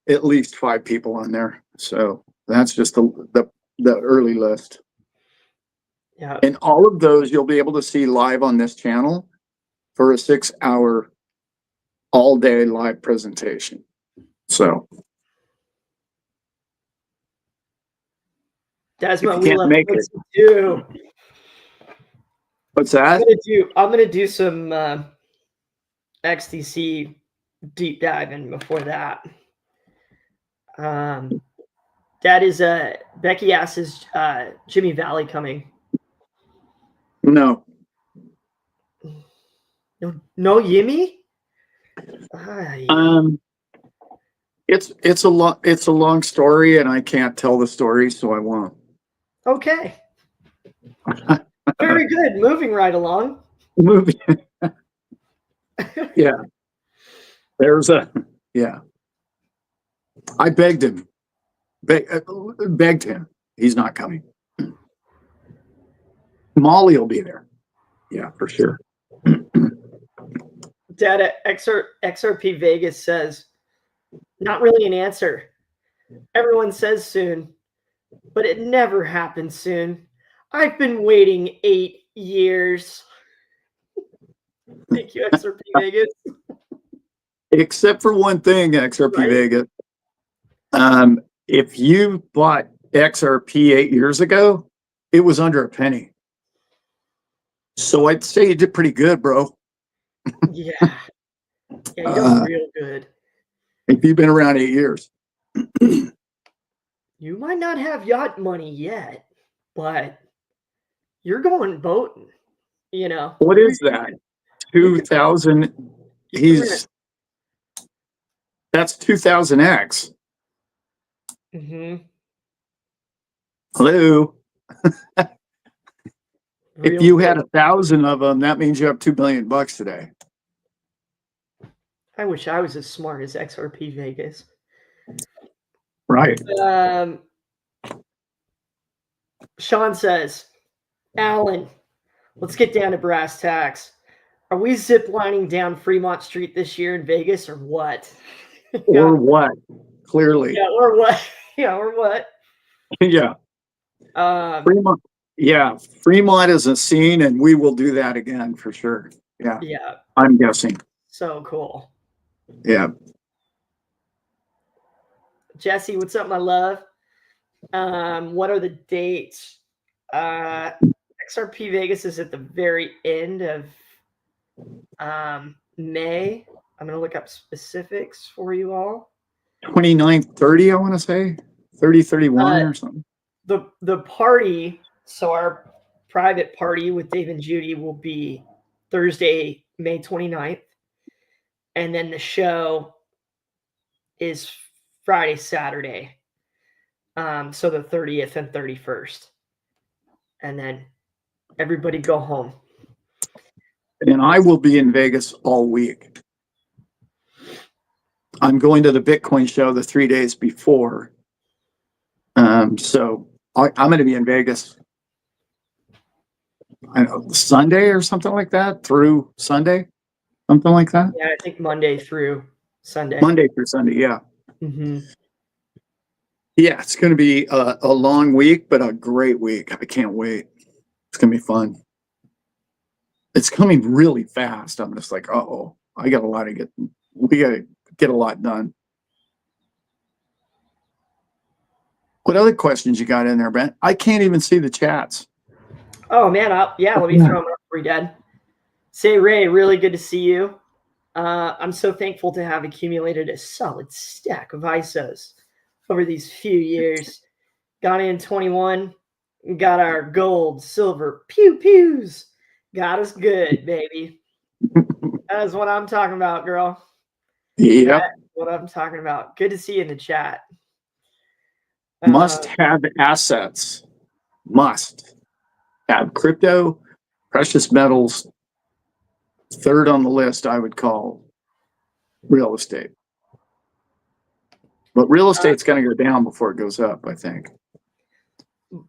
at least five people on there. So that's just the early list. Yeah. And all of those you'll be able to see live on this channel for a 6-hour all-day live presentation. So that's what we love to do. What's that? I'm gonna do some XTC deep diving before that. That is Becky asks, is Jimmy Valley coming? No. No Yimmy? It's a long story, and I can't tell the story, so I won't. Okay. Very good. Moving right along. Yeah. Yeah. I begged him. Begged him. He's not coming. Molly will be there. Yeah, for sure. Data XRP Vegas says, not really an answer. Everyone says soon, but it never happens soon. I've been waiting 8 years. Thank you, XRP Vegas. Except for one thing, XRP Vegas. If you bought XRP 8 years ago, it was under a penny. So I'd say you did pretty good, bro. Yeah. Yeah, you're real good. If you've been around 8 years. You might not have yacht money yet, but you're going boating, you know. What is that? 2000. That's 2000X. Hello. If you had 1,000 of them, that means you have $2 billion today. I wish I was as smart as XRP Vegas. Right. Sean says, Alan, let's get down to brass tacks. Are we ziplining down Fremont Street this year in Vegas or what? Or what? Clearly. Yeah, or what? Yeah, or what? Yeah. Fremont. Yeah, Fremont is a scene, and we will do that again for sure. Yeah. Yeah. I'm guessing. So cool. Yeah. Jesse, what's up, my love? What are the dates? XRP Vegas is at the very end of May. I'm going to look up specifics for you all. 29, 30, I want to say 30, 31 or something. The party, so our private party with Dave and Judy will be Thursday, May 29th. And then the show is Friday, Saturday. So the 30th and 31st. And then everybody go home. And I will be in Vegas all week. I'm going to the Bitcoin show the 3 days before. So I'm going to be in Vegas, I don't know, Sunday or something like that, through Sunday, something like that. Yeah, I think Monday through Sunday. Monday through Sunday, yeah. Mm-hmm. Yeah, it's going to be a long week, but a great week. I can't wait. It's going to be fun. It's coming really fast. I'm just like, uh-oh, we got to get a lot done. What other questions you got in there, Brent? I can't even see the chats. Oh, man. Let me throw them up for you, Dad. Say, Ray, really good to see you. I'm so thankful to have accumulated a solid stack of ISOs over these few years. Got in 21, got our gold, silver, pews. Got us good, baby. That's what I'm talking about, girl. Yeah. That's what I'm talking about. Good to see you in the chat. Must have assets. Must have crypto, precious metals. Third on the list, I would call real estate. But real estate's going to go down before it goes up, I think.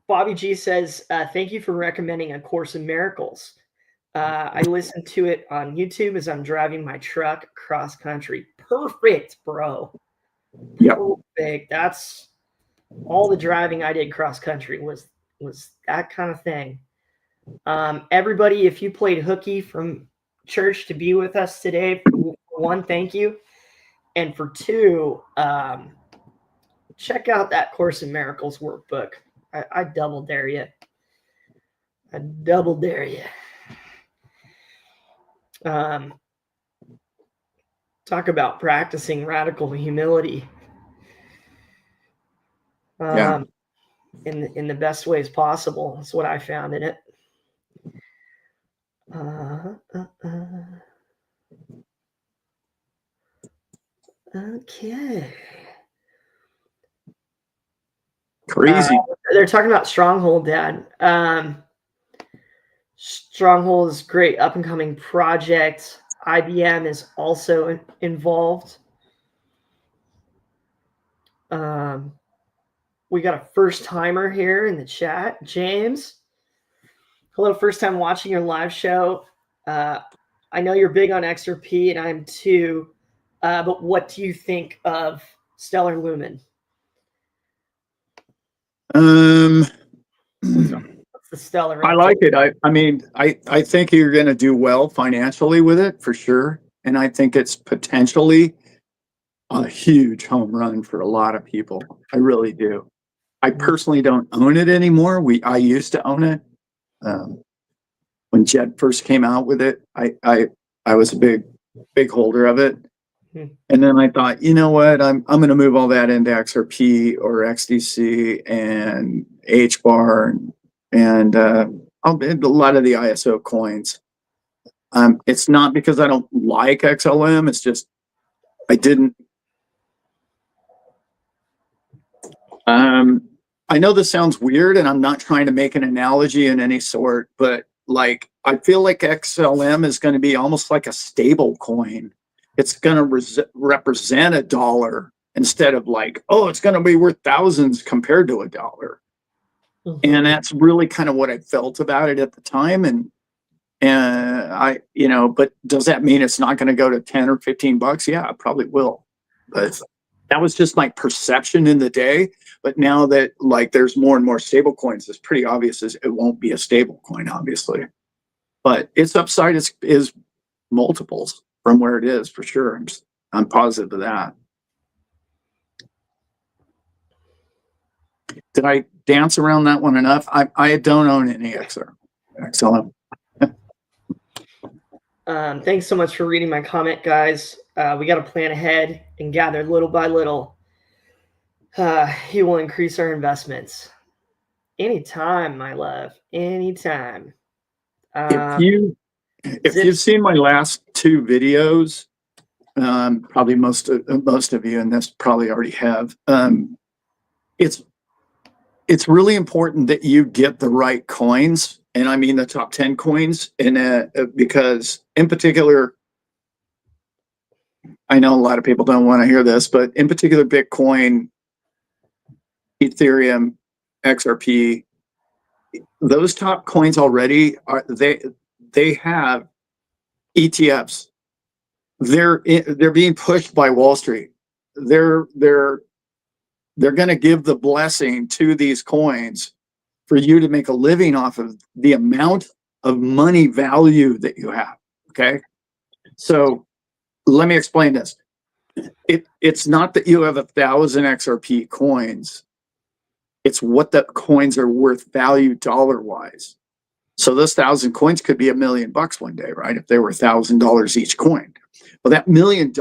Bobby G says, thank you for recommending A Course in Miracles. I listened to it on YouTube as I'm driving my truck cross country. Perfect, bro. Yep. Perfect. That's all the driving I did cross country was that kind of thing. Everybody, if you played hooky from church to be with us today, for one, thank you. And for two, check out that Course in Miracles workbook. I double dare you. I double dare you. Talk about practicing radical humility. Yeah. In the best ways possible. That's what I found in it. Okay. Crazy. They're talking about Stronghold, Dad. Stronghold is a great up and coming project. IBM is also involved. We got a first timer here in the chat, James. Hello, first time watching your live show. I know you're big on XRP, and I am too. But what do you think of Stellar Lumen? What's the Stellar? I like it. I mean, I think you're going to do well financially with it for sure. And I think it's potentially a huge home run for a lot of people. I really do. I personally don't own it anymore. I used to own it. When Jed first came out with it, I was a big holder of it. And then I thought, you know what, I'm going to move all that into XRP or XDC and HBAR and a lot of the ISO coins. It's not because I don't like XLM. It's just I didn't. I know this sounds weird, and I'm not trying to make an analogy in any sort, but like I feel like XLM is going to be almost like a stable coin. It's going to represent a dollar instead of like, oh, it's going to be worth thousands compared to a dollar. Mm-hmm. And that's really kind of what I felt about it at the time. And I, but does that mean it's not going to go to 10 or 15 bucks? Yeah, it probably will. But that was just my perception in the day. But now that like there's more and more stable coins, it's pretty obvious it won't be a stable coin, obviously. But its upside is multiples from where it is for sure. I'm positive of that. Did I dance around that one enough? I don't own any XLM. Thanks so much for reading my comment, guys. We got to plan ahead and gather little by little. He will increase our investments. Anytime, my love. Anytime. If you've seen my last two videos, probably most of you, and this probably already have, it's really important that you get the right coins, and I mean the top 10 coins, and because in particular, I know a lot of people don't want to hear this, but in particular, Bitcoin, Ethereum, XRP, those top coins already are they have ETFs. They're being pushed by Wall Street. They're going to give the blessing to these coins for you to make a living off of the amount of money value that you have. Okay, so let me explain this. It's not that you have 1,000 XRP coins. It's what the coins are worth value dollar wise. So those 1,000 coins could be $1 million one day, right? If they were $1,000 each coin. Well, that $1 million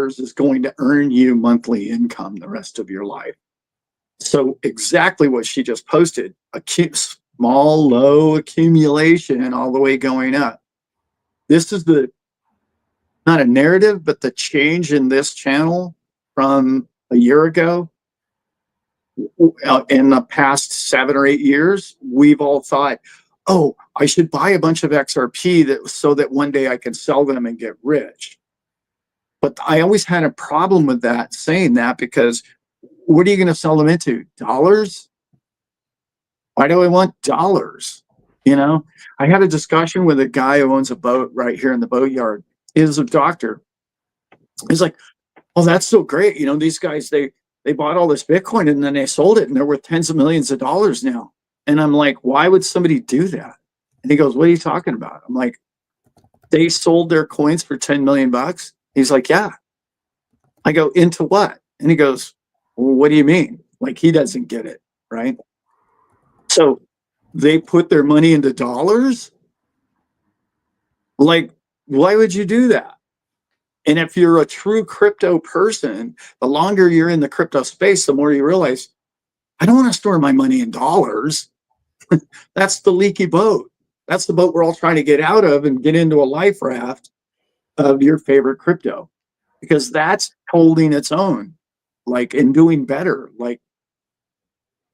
is going to earn you monthly income the rest of your life. So exactly what she just posted, a small, low accumulation all the way going up. This is not a narrative, but the change in this channel from a year ago. In the past 7 or 8 years, we've all thought, oh, I should buy a bunch of XRP so that one day I can sell them and get rich. But I always had a problem with that, saying that, because what are you going to sell them into? Dollars? Why do I want dollars? You know, I had a discussion with a guy who owns a boat right here in the boatyard. He's a doctor. He's like, oh, that's so great. You know, these guys, they bought all this Bitcoin and then they sold it and they're worth tens of millions of dollars now. And I'm like, why would somebody do that? And he goes, what are you talking about? I'm like, they sold their coins for 10 million bucks. He's like, yeah. I go, into what? And he goes, well, what do you mean? Like, he doesn't get it, right? So they put their money into dollars? Like, why would you do that? And if you're a true crypto person, the longer you're in the crypto space, the more you realize, I don't want to store my money in dollars. That's the leaky boat. That's the boat we're all trying to get out of and get into a life raft of your favorite crypto, because that's holding its own, like, and doing better. Like,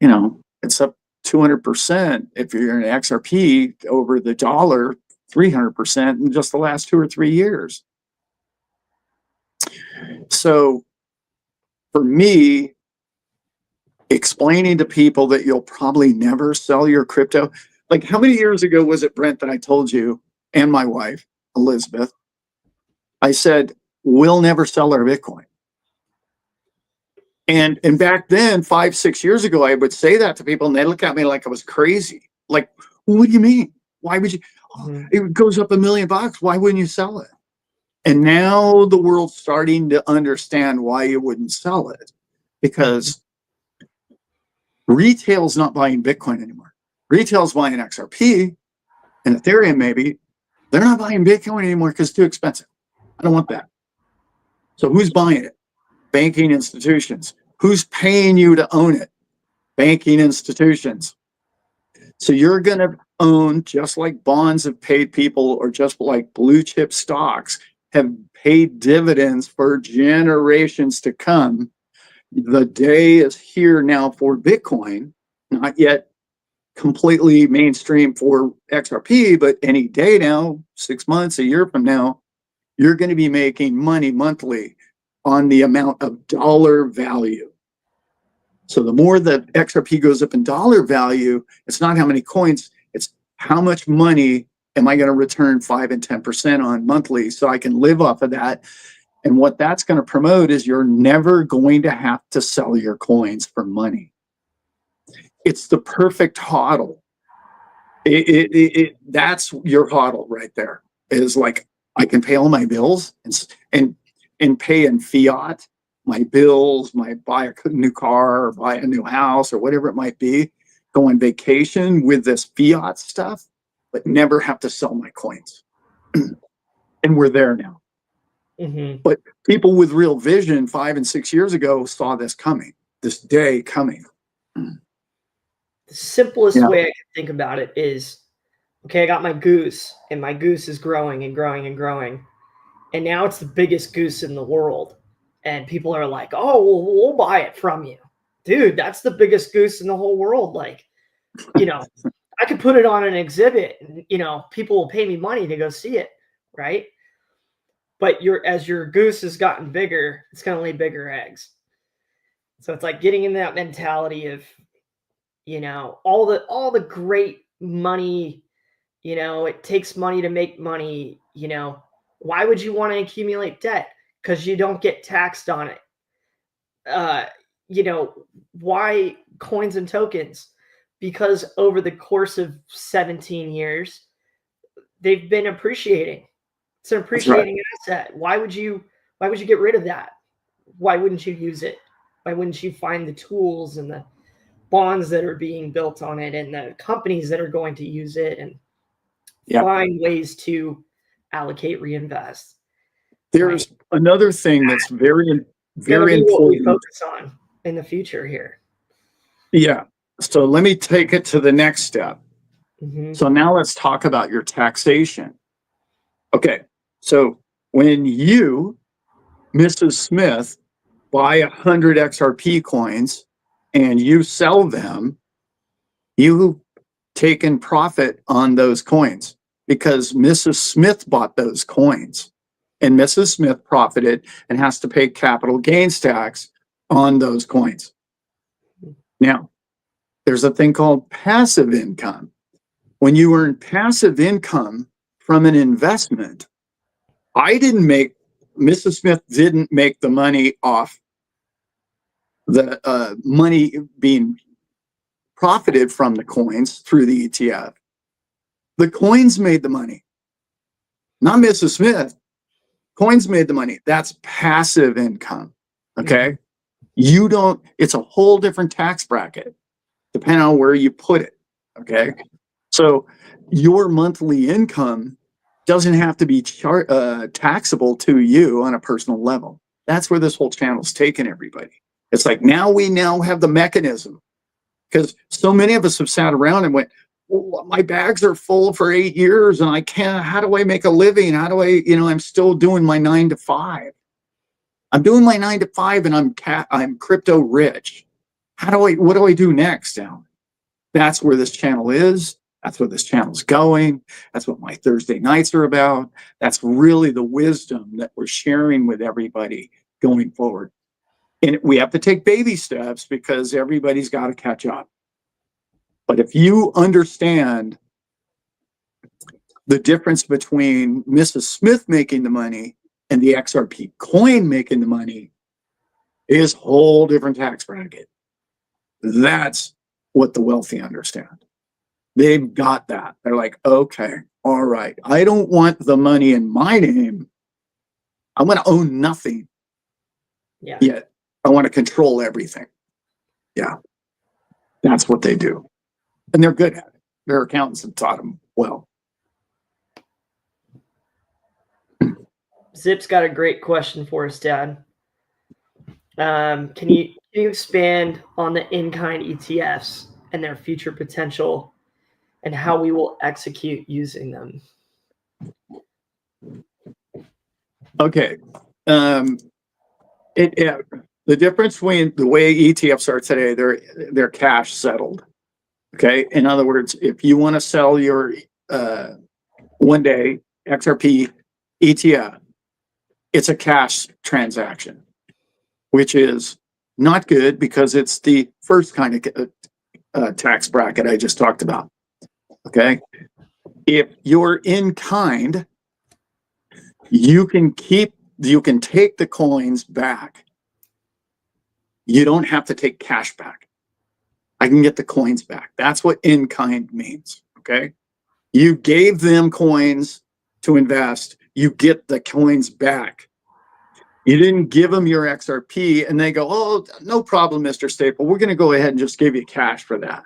you know, it's up 200% if you're in XRP over the dollar, 300% in just the last 2 or 3 years. So for me, explaining to people that you'll probably never sell your crypto. Like, how many years ago was it, Brent, that I told you and my wife, Elizabeth, I said, we'll never sell our Bitcoin. And back then, 5, 6 years ago, I would say that to people and they look at me like I was crazy. Like, what do you mean? Why would you? Oh, it goes up $1 million. Why wouldn't you sell it? And now the world's starting to understand why you wouldn't sell it, because retail's not buying Bitcoin anymore. Retail's buying XRP and Ethereum maybe. They're not buying Bitcoin anymore because it's too expensive. I don't want that. So who's buying it? Banking institutions. Who's paying you to own it? Banking institutions. So you're going to own, just like bonds have paid people, or just like blue chip stocks have paid dividends for generations to come. The day is here now for Bitcoin, not yet completely mainstream for XRP, but any day now, 6 months, a year from now, you're going to be making money monthly on the amount of dollar value. So the more that XRP goes up in dollar value, it's not how many coins, it's how much money am I going to return 5 and 10% on monthly, so I can live off of that. And what that's going to promote is you're never going to have to sell your coins for money. It's the perfect hodl. That's your hodl right there. Is like, I can pay all my bills and pay in fiat my bills, my buy a new car or buy a new house or whatever it might be, go on vacation with this fiat stuff, but never have to sell my coins. And we're there now. Mm-hmm. But people with real vision 5 and 6 years ago saw this coming, this day coming. The simplest way I can think about it is, okay, I got my goose, and my goose is growing and growing and growing. And now it's the biggest goose in the world. And people are like, oh, well, we'll buy it from you. Dude, that's the biggest goose in the whole world. Like, you know, I could put it on an exhibit and, you know, people will pay me money to go see it, right? But as your goose has gotten bigger, it's going to lay bigger eggs. So it's like getting in that mentality of, you know, all the great money, you know, it takes money to make money, you know. Why would you want to accumulate debt? Because you don't get taxed on it. You know, why coins and tokens? Because over the course of 17 years, they've been appreciating. It's an appreciating asset. Why would you get rid of that? Why wouldn't you use it? Why wouldn't you find the tools and the bonds that are being built on it and the companies that are going to use it and find ways to allocate, reinvest? There's another thing that's very important. What we focus on in the future here. Yeah. So let me take it to the next step. Mm-hmm. So now let's talk about your taxation. Okay. So when you, Mrs. Smith, buy 100 XRP coins and you sell them, you take in profit on those coins because Mrs. Smith bought those coins and Mrs. Smith profited and has to pay capital gains tax on those coins. Now, there's a thing called passive income. When you earn passive income from an investment, Mrs. Smith didn't make the money off the money being profited from the coins through the ETF. The coins made the money, not Mrs. Smith. Coins made the money. That's passive income. Okay. It's a whole different tax bracket depending on where you put it. Okay. So your monthly income doesn't have to be taxable to you on a personal level. That's where this whole channel's taken everybody. It's like we now have the mechanism because so many of us have sat around and went, well, my bags are full for 8 years and I can't, how do I make a living? How do I, I'm still doing my 9 to 5. I'm doing my 9 to 5 and I'm crypto rich. What do I do next now? That's where this channel is. That's where this channel's going. That's what my Thursday nights are about. That's really the wisdom that we're sharing with everybody going forward. And we have to take baby steps because everybody's got to catch up. But if you understand the difference between Mrs. Smith making the money and the XRP coin making the money is a whole different tax bracket. That's what the wealthy understand. They've got that. They're like, okay, all right. I don't want the money in my name. I want to own nothing. Yeah. Yet I want to control everything. Yeah. That's what they do. And they're good at it. Their accountants have taught them well. Zip's got a great question for us, Dad. Can you expand on the in-kind ETFs and their future potential and how we will execute using them? Okay. The difference between the way ETFs are today, they're cash settled. Okay. In other words, if you want to sell your one day XRP ETF, it's a cash transaction, which is not good because it's the first kind of tax bracket I just talked about. Okay. If you're in kind, you can take the coins back. You don't have to take cash back. I can get the coins back. That's what in kind means. Okay. You gave them coins to invest. You get the coins back. You didn't give them your XRP and they go, oh, no problem, Mr. Staple. We're going to go ahead and just give you cash for that.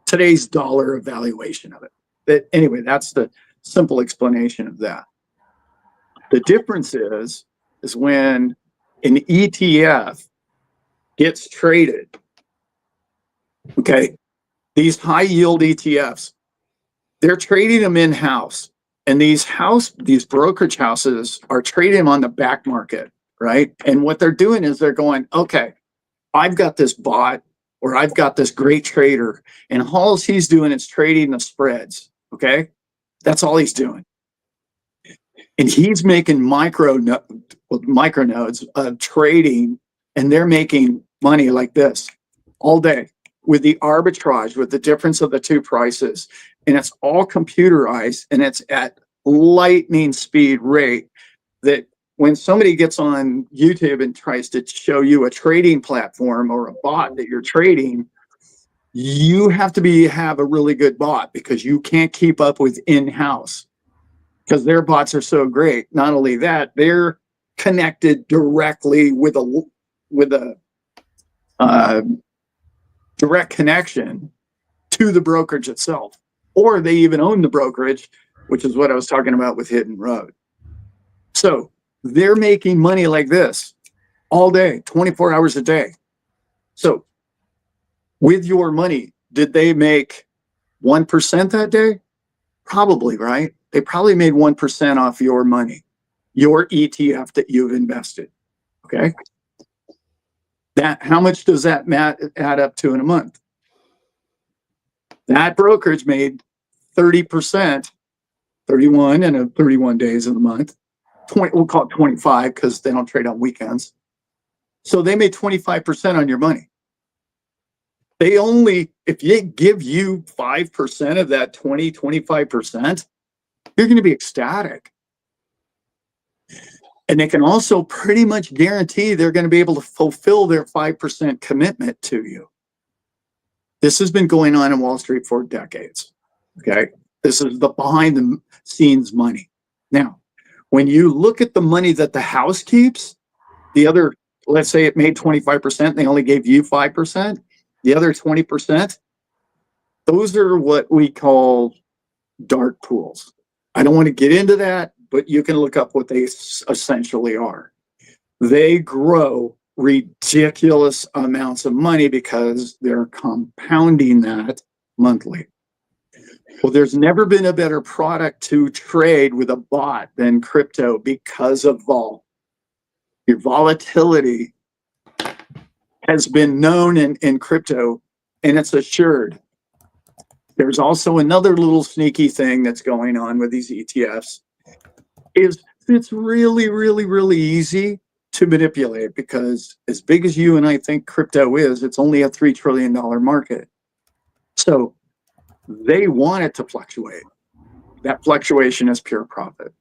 Today's dollar evaluation of it. But anyway, that's the simple explanation of that. The difference is when an ETF gets traded, okay, these high yield ETFs, they're trading them in-house. And these brokerage houses are trading them on the back market, right? And what they're doing is they're going, okay, I've got this bot or I've got this great trader, and all he's doing is trading the spreads, okay? That's all he's doing. And he's making micronodes of trading, and they're making money like this all day with the arbitrage, with the difference of the two prices. And it's all computerized, and it's at lightning speed rate that when somebody gets on YouTube and tries to show you a trading platform or a bot that you're trading, you have to have a really good bot, because you can't keep up with in-house, because their bots are so great. Not only that, they're connected directly with a direct connection to the brokerage itself, or they even own the brokerage, which is what I was talking about with Hidden Road. So they're making money like this all day, 24 hours a day. So with your money, did they make 1% that day? Probably, right? They probably made 1% off your money, your ETF that you've invested. Okay. How much does that add up to in a month? That brokerage made 30%, 31 in 31 days of the month. We'll call it 25 because they don't trade on weekends. So they made 25% on your money. If they give you 5% of that 25%, you're going to be ecstatic. And they can also pretty much guarantee they're going to be able to fulfill their 5% commitment to you. This has been going on in Wall Street for decades. Okay. This is the behind the scenes money. Now, when you look at the money that the house keeps, let's say it made 25%, they only gave you 5%, the other 20%, those are what we call dark pools. I don't want to get into that, but you can look up what they essentially are. They grow ridiculous amounts of money because they're compounding that monthly. Well, there's never been a better product to trade with a bot than crypto because of vol. Your volatility has been known in crypto, and it's assured. There's also another little sneaky thing that's going on with these ETFs. It's really, really, really easy to manipulate, because as big as you and I think crypto is, it's only a $3 trillion market. So they want it to fluctuate. That fluctuation is pure profit.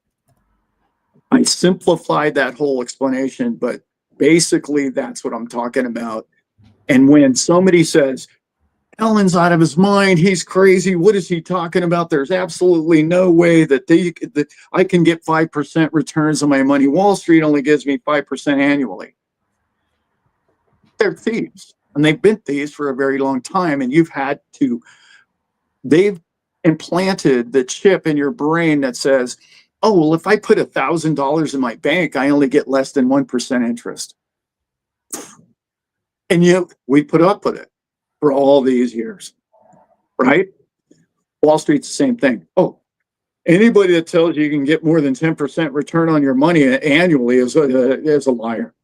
I simplified that whole explanation, but basically that's what I'm talking about. And when somebody says, Ellen's out of his mind, he's crazy, what is he talking about? There's absolutely no way that I can get 5% returns on my money. Wall Street only gives me 5% annually. They're thieves, and they've been thieves for a very long time, and they've implanted the chip in your brain that says, oh, well, if I put $1,000 in my bank, I only get less than 1% interest. And yet we put up with it for all these years, right? Wall Street's the same thing. Oh, anybody that tells you can get more than 10% return on your money annually is a liar,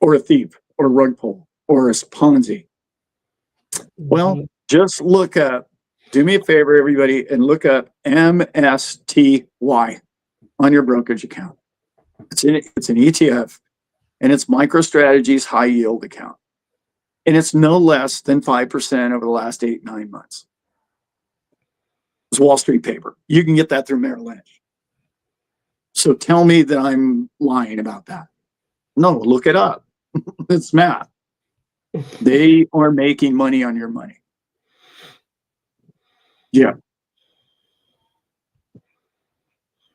or a thief, or a rug pull, or a Ponzi. Well, just look up, do me a favor, everybody, and look up MSTY on your brokerage account. It's an ETF, and it's MicroStrategy's high yield account. And it's no less than 5% over the last 8-9 months. It's Wall Street paper. You can get that through Merrill Lynch. So tell me that I'm lying about that. No, look it up. It's math. They are making money on your money. Yeah.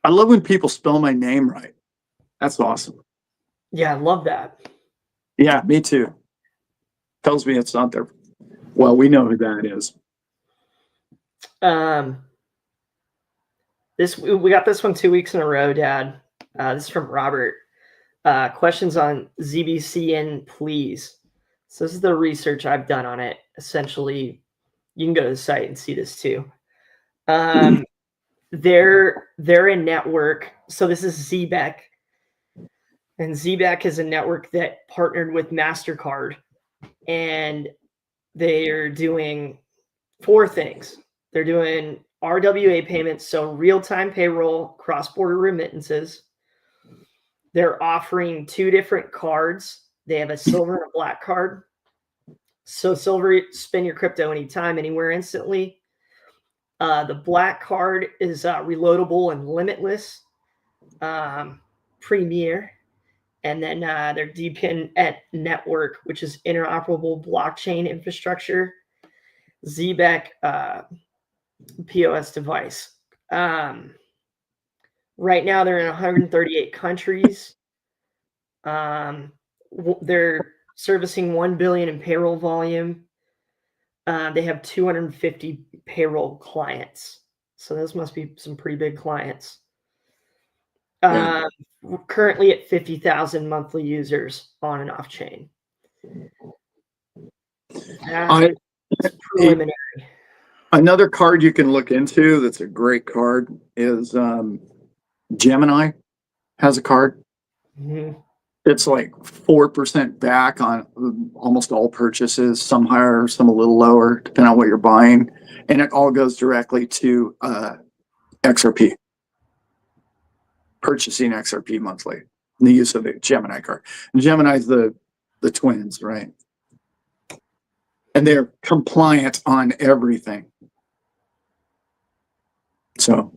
I love when people spell my name right. That's awesome. Yeah, I love that. Yeah, me too. Tells me it's not there. Well, we know who that is. We got this one 2 weeks in a row, Dad. This is from Robert. Questions on ZBCN, please. So this is the research I've done on it. Essentially, you can go to the site and see this too. They're a network. So this is ZBEC, and ZBEC is a network that partnered with MasterCard, and they're doing 4 things. They're doing RWA payments, so real-time payroll, cross-border remittances. They're offering 2 different cards. They have a silver and a black card. So silver, spend your crypto anytime, anywhere, instantly. The black card is reloadable and limitless, premier. And then their DPN network, which is interoperable blockchain infrastructure. ZBEC POS device. Right now, they're in 138 countries. They're servicing 1 billion in payroll volume. They have 250 payroll clients, so those must be some pretty big clients. Currently at 50,000 monthly users on and off chain. That's preliminary. Another card you can look into that's a great card is Gemini has a card. Mm-hmm. It's like 4% back on almost all purchases, some higher, some a little lower, depending on what you're buying. And it all goes directly to XRP. Purchasing XRP monthly. The use of the Gemini card. And Gemini's the twins, right? And they're compliant on everything. So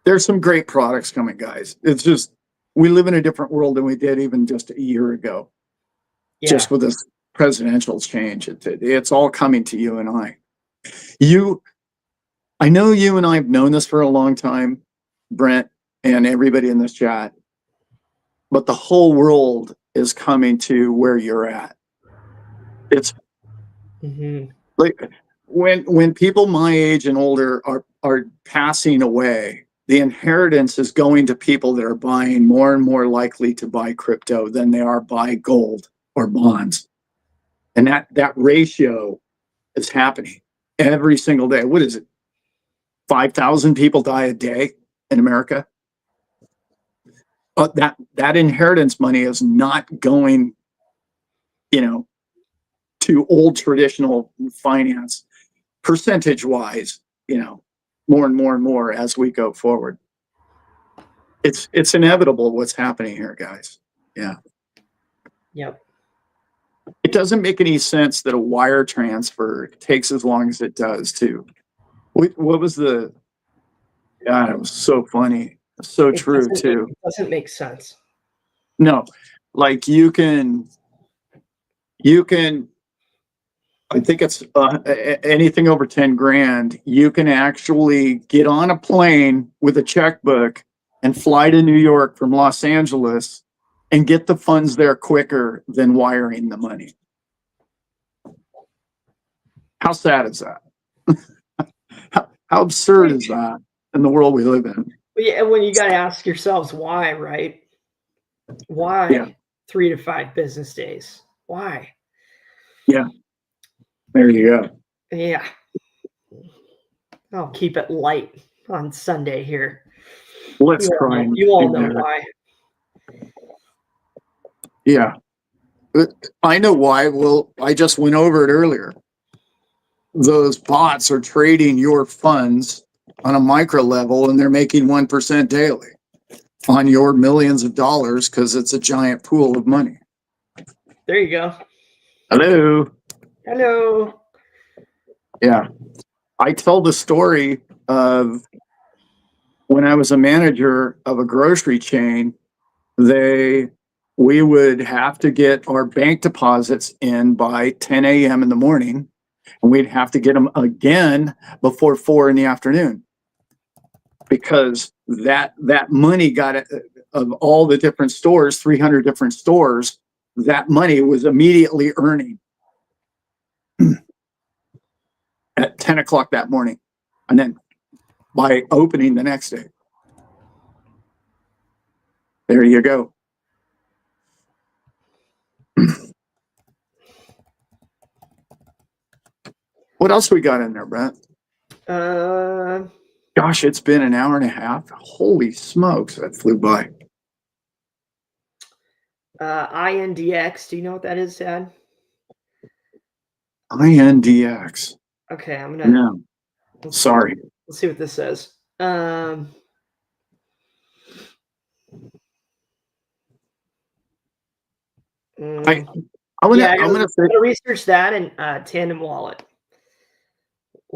there's some great products coming, guys. It's just, we live in a different world than we did even just a year ago. Yeah. Just with this presidential change, it's all coming to you and I. I know you and I have known this for a long time, Brent, and everybody in this chat, but the whole world is coming to where you're at. It's like when people my age and older are passing away, the inheritance is going to people that are buying more and more likely to buy crypto than they are buy gold or bonds. And that ratio is happening every single day. What is it? 5,000 people die a day in America. But that inheritance money is not going, to old traditional finance percentage wise, more and more and more as we go forward. It's inevitable what's happening here, guys. Yeah. Yep. It doesn't make any sense that a wire transfer takes as long as it does too. What was it was so funny. So true too. It doesn't make sense. No, like you can, I think it's anything over 10 grand, you can actually get on a plane with a checkbook and fly to New York from Los Angeles and get the funds there quicker than wiring the money. How sad is that? How absurd is that in the world we live in? Yeah, when you got to ask yourselves why, right? Why 3 to 5 business days? Why? Yeah. There you go. Yeah. I'll keep it light on Sunday here. Let's try. You all know why. Yeah. I know why. Well, I just went over it earlier. Those bots are trading your funds on a micro level and they're making 1% daily on your millions of dollars because it's a giant pool of money. There you go. Hello. Hello. Yeah. I tell the story of when I was a manager of a grocery chain, we would have to get our bank deposits in by 10 a.m. in the morning, and we'd have to get them again before 4 in the afternoon because that money got of all the different stores, 300 different stores, that money was immediately earning at 10 o'clock that morning. And then by opening the next day. There you go. What else we got in there, Brett? Gosh, it's been an hour and a half. Holy smokes, that flew by. INDX. Do you know what that is, Dad? INDX. Okay, I'm gonna. No, sorry. Let's see what this says. I'm gonna research that and Tandem Wallet.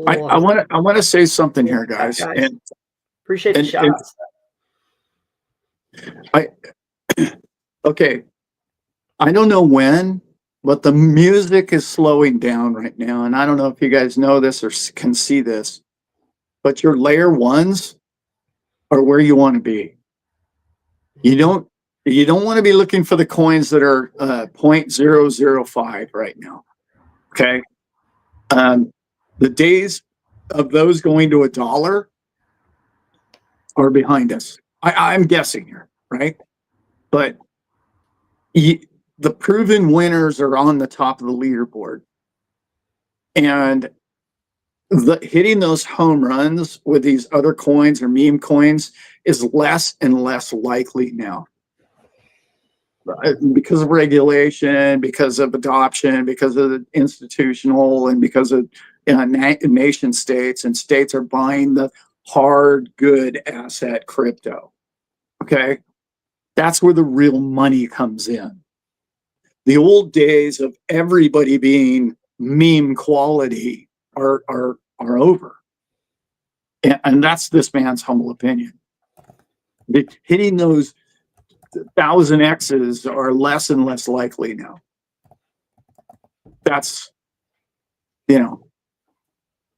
I want to say something here, guys. And appreciate the shots. Okay. I don't know when, but the music is slowing down right now, and I don't know if you guys know this or can see this, but your layer ones are where you want to be. You don't want to be looking for the coins that are 0.005 right now. Okay. The days of those going to $1 are behind us. I'm guessing here, right? But the proven winners are on the top of the leaderboard. And hitting those home runs with these other coins or meme coins is less and less likely now. Because of regulation, because of adoption, because of the institutional, and because of nation states, and states are buying the hard, good asset crypto. Okay? That's where the real money comes in. The old days of everybody being meme quality are over. And that's this man's humble opinion. Hitting those 1,000 X's are less and less likely now. That's,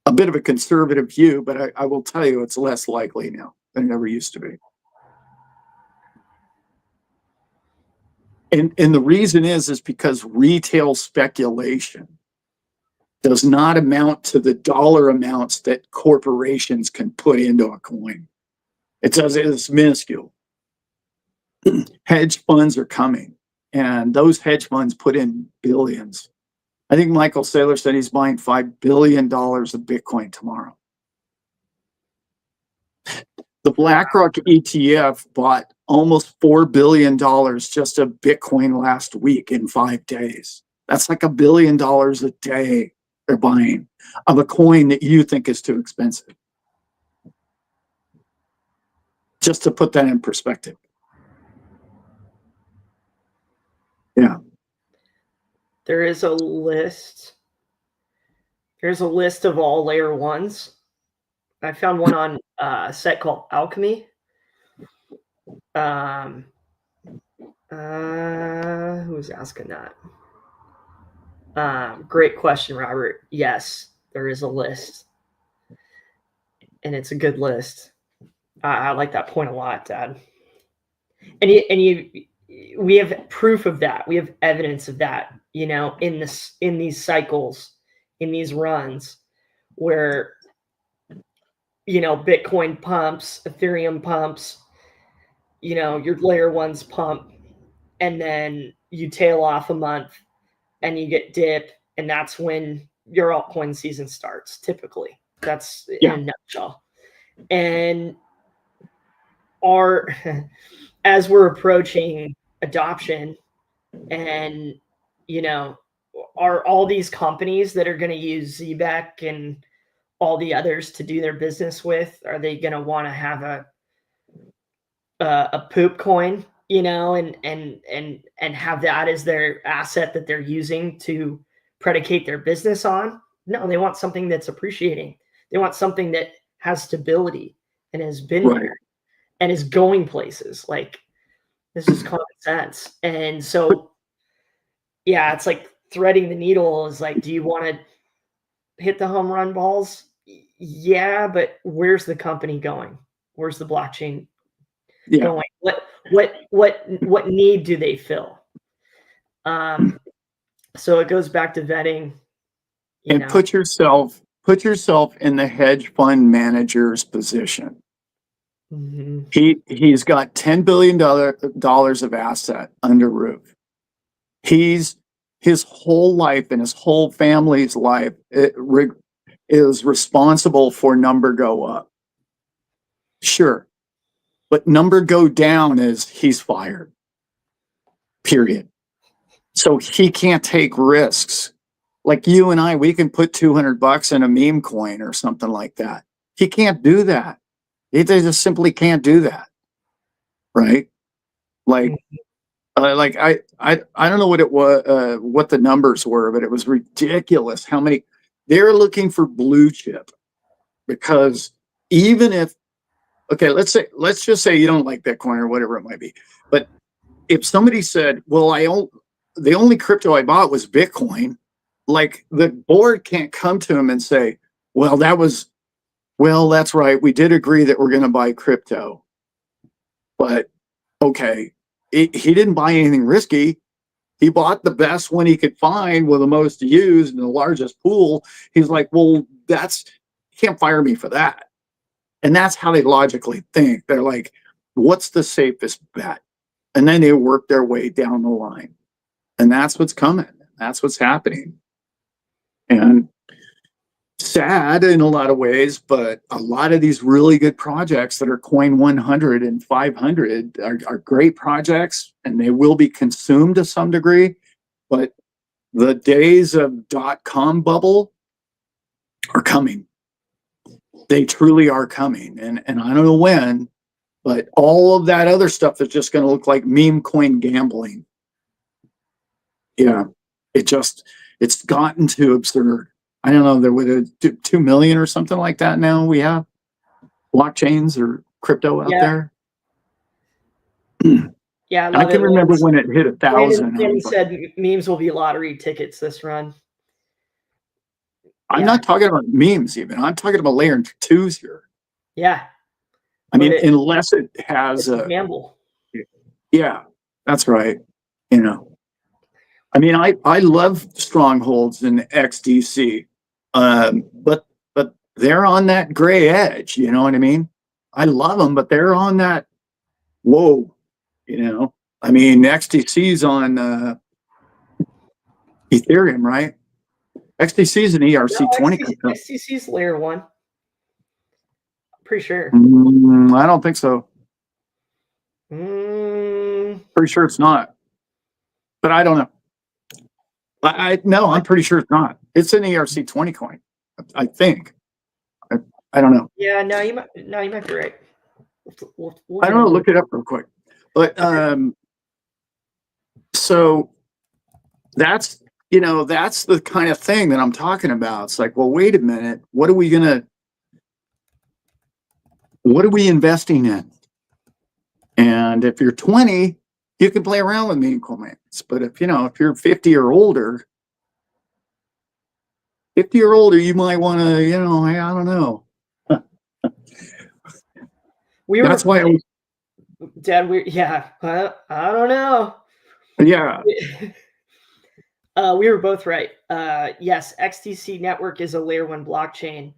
a bit of a conservative view, but I will tell you it's less likely now than it ever used to be. And the reason is because retail speculation does not amount to the dollar amounts that corporations can put into a coin. It's minuscule. Hedge funds are coming, and those hedge funds put in billions. I think Michael Saylor said he's buying $5 billion of Bitcoin tomorrow. The BlackRock ETF bought almost $4 billion just of Bitcoin last week in 5 days. That's like $1 billion a day they're buying of a coin that you think is too expensive. Just to put that in perspective. Yeah. There is a list. There's a list of all layer ones. I found one on a site called Alchemy. Who's asking that? Great question, Robert. Yes, there is a list, and it's a good list. I like that point a lot, Dad. We have proof of that. We have evidence of that. In these cycles, in these runs, where Bitcoin pumps, Ethereum pumps, your layer ones pump, and then you tail off a month and you get dip, and that's when your altcoin season starts. Typically, that's in a nutshell. And as we're approaching adoption, and are all these companies that are going to use ZBEC and all the others to do their business with, are they going to want to have a poop coin, and have that as their asset that they're using to predicate their business on? No, they want something that's appreciating. They want something that has stability and has been here and is going places. Like, this is common sense. And so, yeah, it's like threading the needle is like, do you want to hit the home run balls? Yeah, but where's the company going? Where's the blockchain? Yeah. Going, what need do they fill? So it goes back to vetting, And put yourself in the hedge fund manager's position. He's got $10 billion of asset under roof. His whole life and his whole family's life is responsible for number go up. Sure. But number go down is he's fired. Period. So he can't take risks. Like you and I, we can put $200 in a meme coin or something like that. He can't do that. They just simply can't do that. Right? Like I don't know what it was, what the numbers were, but it was ridiculous how many they're looking for blue chip, because even if, okay, let's just say you don't like Bitcoin or whatever it might be, but if somebody said, well, the only crypto I bought was Bitcoin, like the board can't come to him and say, well, that's right, we did agree that we're going to buy crypto, but okay, he didn't buy anything risky. He bought the best one he could find with the most used and the largest pool. He's like, well, you can't fire me for that. And that's how they logically think. They're like, what's the safest bet? And then they work their way down the line. And that's what's coming. That's what's happening. And sad in a lot of ways, but a lot of these really good projects that are coin 100 and 500 are great projects, and they will be consumed to some degree. But the days of .com bubble are coming. They truly are coming. And I don't know when, but all of that other stuff is just going to look like meme coin gambling. Yeah, it's gotten too absurd. I don't know, there was 2 million or something like that now we have blockchains or crypto out there. Yeah, I can remember when it hit 1,000. Brandon said memes will be lottery tickets this run. I'm not talking about memes even. I'm talking about layer 2s here. Yeah. I mean, unless it has a gamble. Yeah, that's right. I mean, I love strongholds in XDC, but they're on that gray edge. You know what I mean? I love them, but they're on that. Whoa, I mean, XDC's on Ethereum, right? XDC is an ERC20. XDC is layer 1. Pretty sure. I don't think so. Pretty sure it's not. But I don't know. I'm pretty sure it's not. It's an ERC20 coin, I think. I don't know. Yeah, no, you might be right. I don't know. Look it up real quick. But so that's the kind of thing that I'm talking about. It's like, well, wait a minute. What are we investing in? And if you're 20, you can play around with meme coins. But if you're 50 or older, you might want to, I don't know. That's why I was, Dad, I don't know. Yeah. We were both right. Yes, XTC network is a layer 1 blockchain.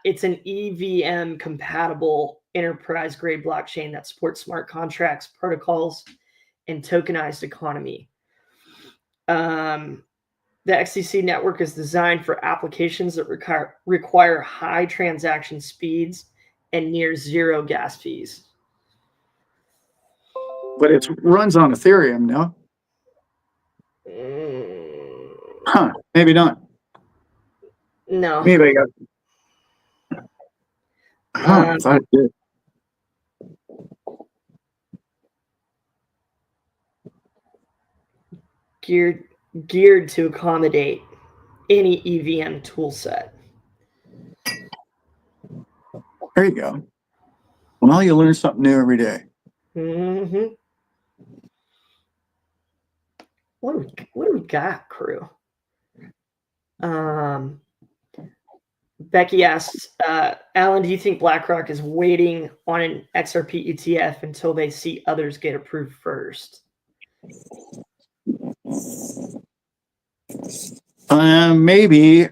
It's an EVM compatible enterprise grade blockchain that supports smart contracts, protocols, and tokenized economy. The XTC network is designed for applications that require high transaction speeds and near zero gas fees. But it runs on Ethereum, no? Huh, maybe not. No. Maybe I got. I thought it did. Geared to accommodate any EVM tool set. There you go. Well, you learn something new every day. Mm-hmm. What do we got, crew? Becky asks, Alan, do you think BlackRock is waiting on an XRP ETF until they see others get approved first? Maybe.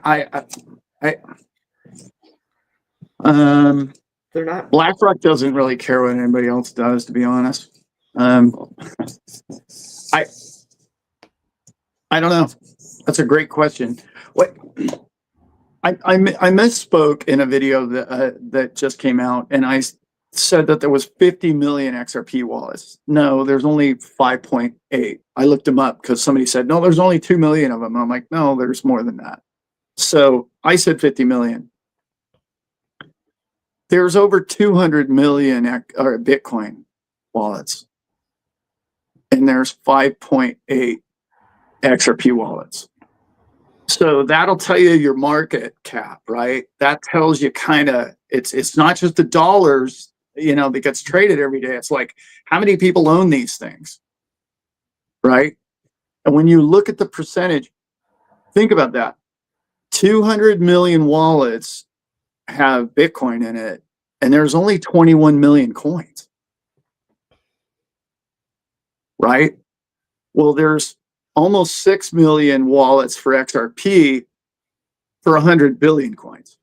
They're not. BlackRock doesn't really care what anybody else does, to be honest. I don't know. That's a great question. What I misspoke in a video that just came out, and I said that there was 50 million XRP wallets. No, there's only 5.8. I looked them up because somebody said, no, there's only 2 million of them. I'm like, no, there's more than that. So I said 50 million. There's over 200 million Bitcoin wallets, and there's 5.8 XRP wallets. So that'll tell you your market cap, right? That tells you kind of, it's not just the dollars, that gets traded every day. It's like, how many people own these things, right? And when you look at the percentage, think about that. 200 million wallets have Bitcoin in it, and there's only 21 million coins, right? Well, there's almost 6 million wallets for XRP for 100 billion coins.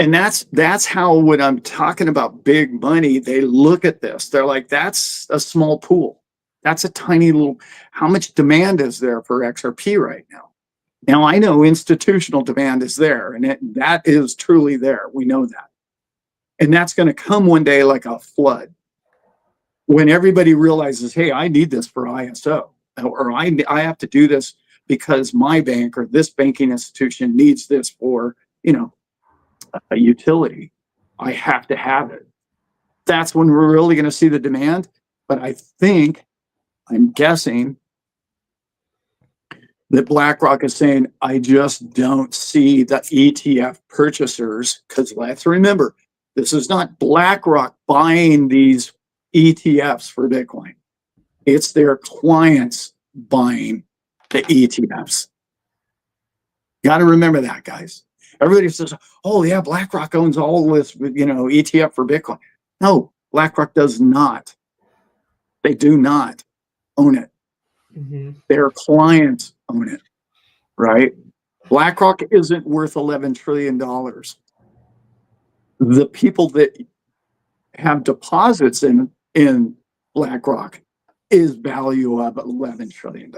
And that's how, when I'm talking about big money, they look at this. They're like, that's a small pool. That's a tiny little, how much demand is there for XRP right now? Now, I know institutional demand is there, and that is truly there. We know that. And that's going to come one day like a flood, when everybody realizes, hey, I need this for ISO, or I have to do this because my bank or this banking institution needs this for, a utility. I have to have it. That's when we're really going to see the demand. But I'm guessing that BlackRock is saying, I just don't see the ETF purchasers, because let's remember, this is not BlackRock buying these ETFs for Bitcoin. It's their clients buying the ETFs. Got to remember that, guys. Everybody says, oh yeah, BlackRock owns all this, ETF for Bitcoin. No, BlackRock does not. They do not own it. Mm-hmm. Their clients own it, right? BlackRock isn't worth $11 trillion. The people that have deposits in BlackRock is value of $11 trillion.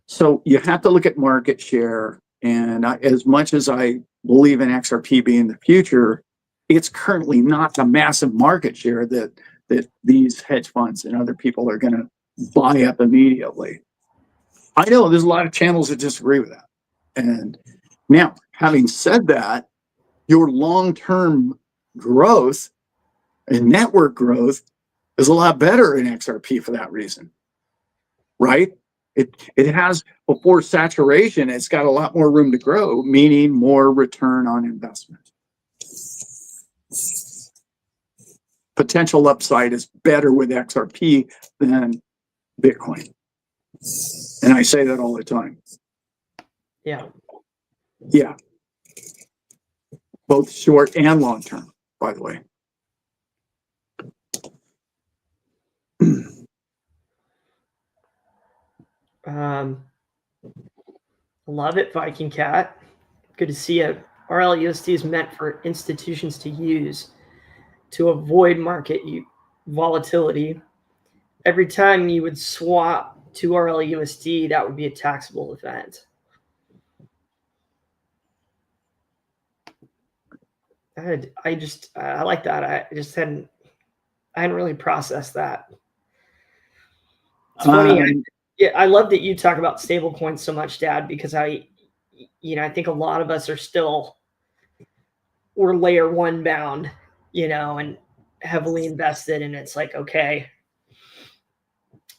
So you have to look at market share. And as much as I believe in XRP being the future, it's currently not the massive market share that these hedge funds and other people are going to buy up immediately. I know there's a lot of channels that disagree with that. And now, having said that, your long-term growth and network growth is a lot better in XRP for that reason, right? It has, before saturation, it's got a lot more room to grow, meaning more return on investment. Potential upside is better with XRP than Bitcoin. And I say that all the time. Yeah. Yeah. Both short and long term, by the way. Love it, Viking Cat. Good to see you. RLUSD is meant for institutions to use to avoid market volatility. Every time you would swap to RLUSD, that would be a taxable event. I like that. I hadn't really processed that. It's funny. I love that you talk about stable coins so much, Dad, because I think a lot of us we're layer one bound, and heavily invested. And it's like, okay,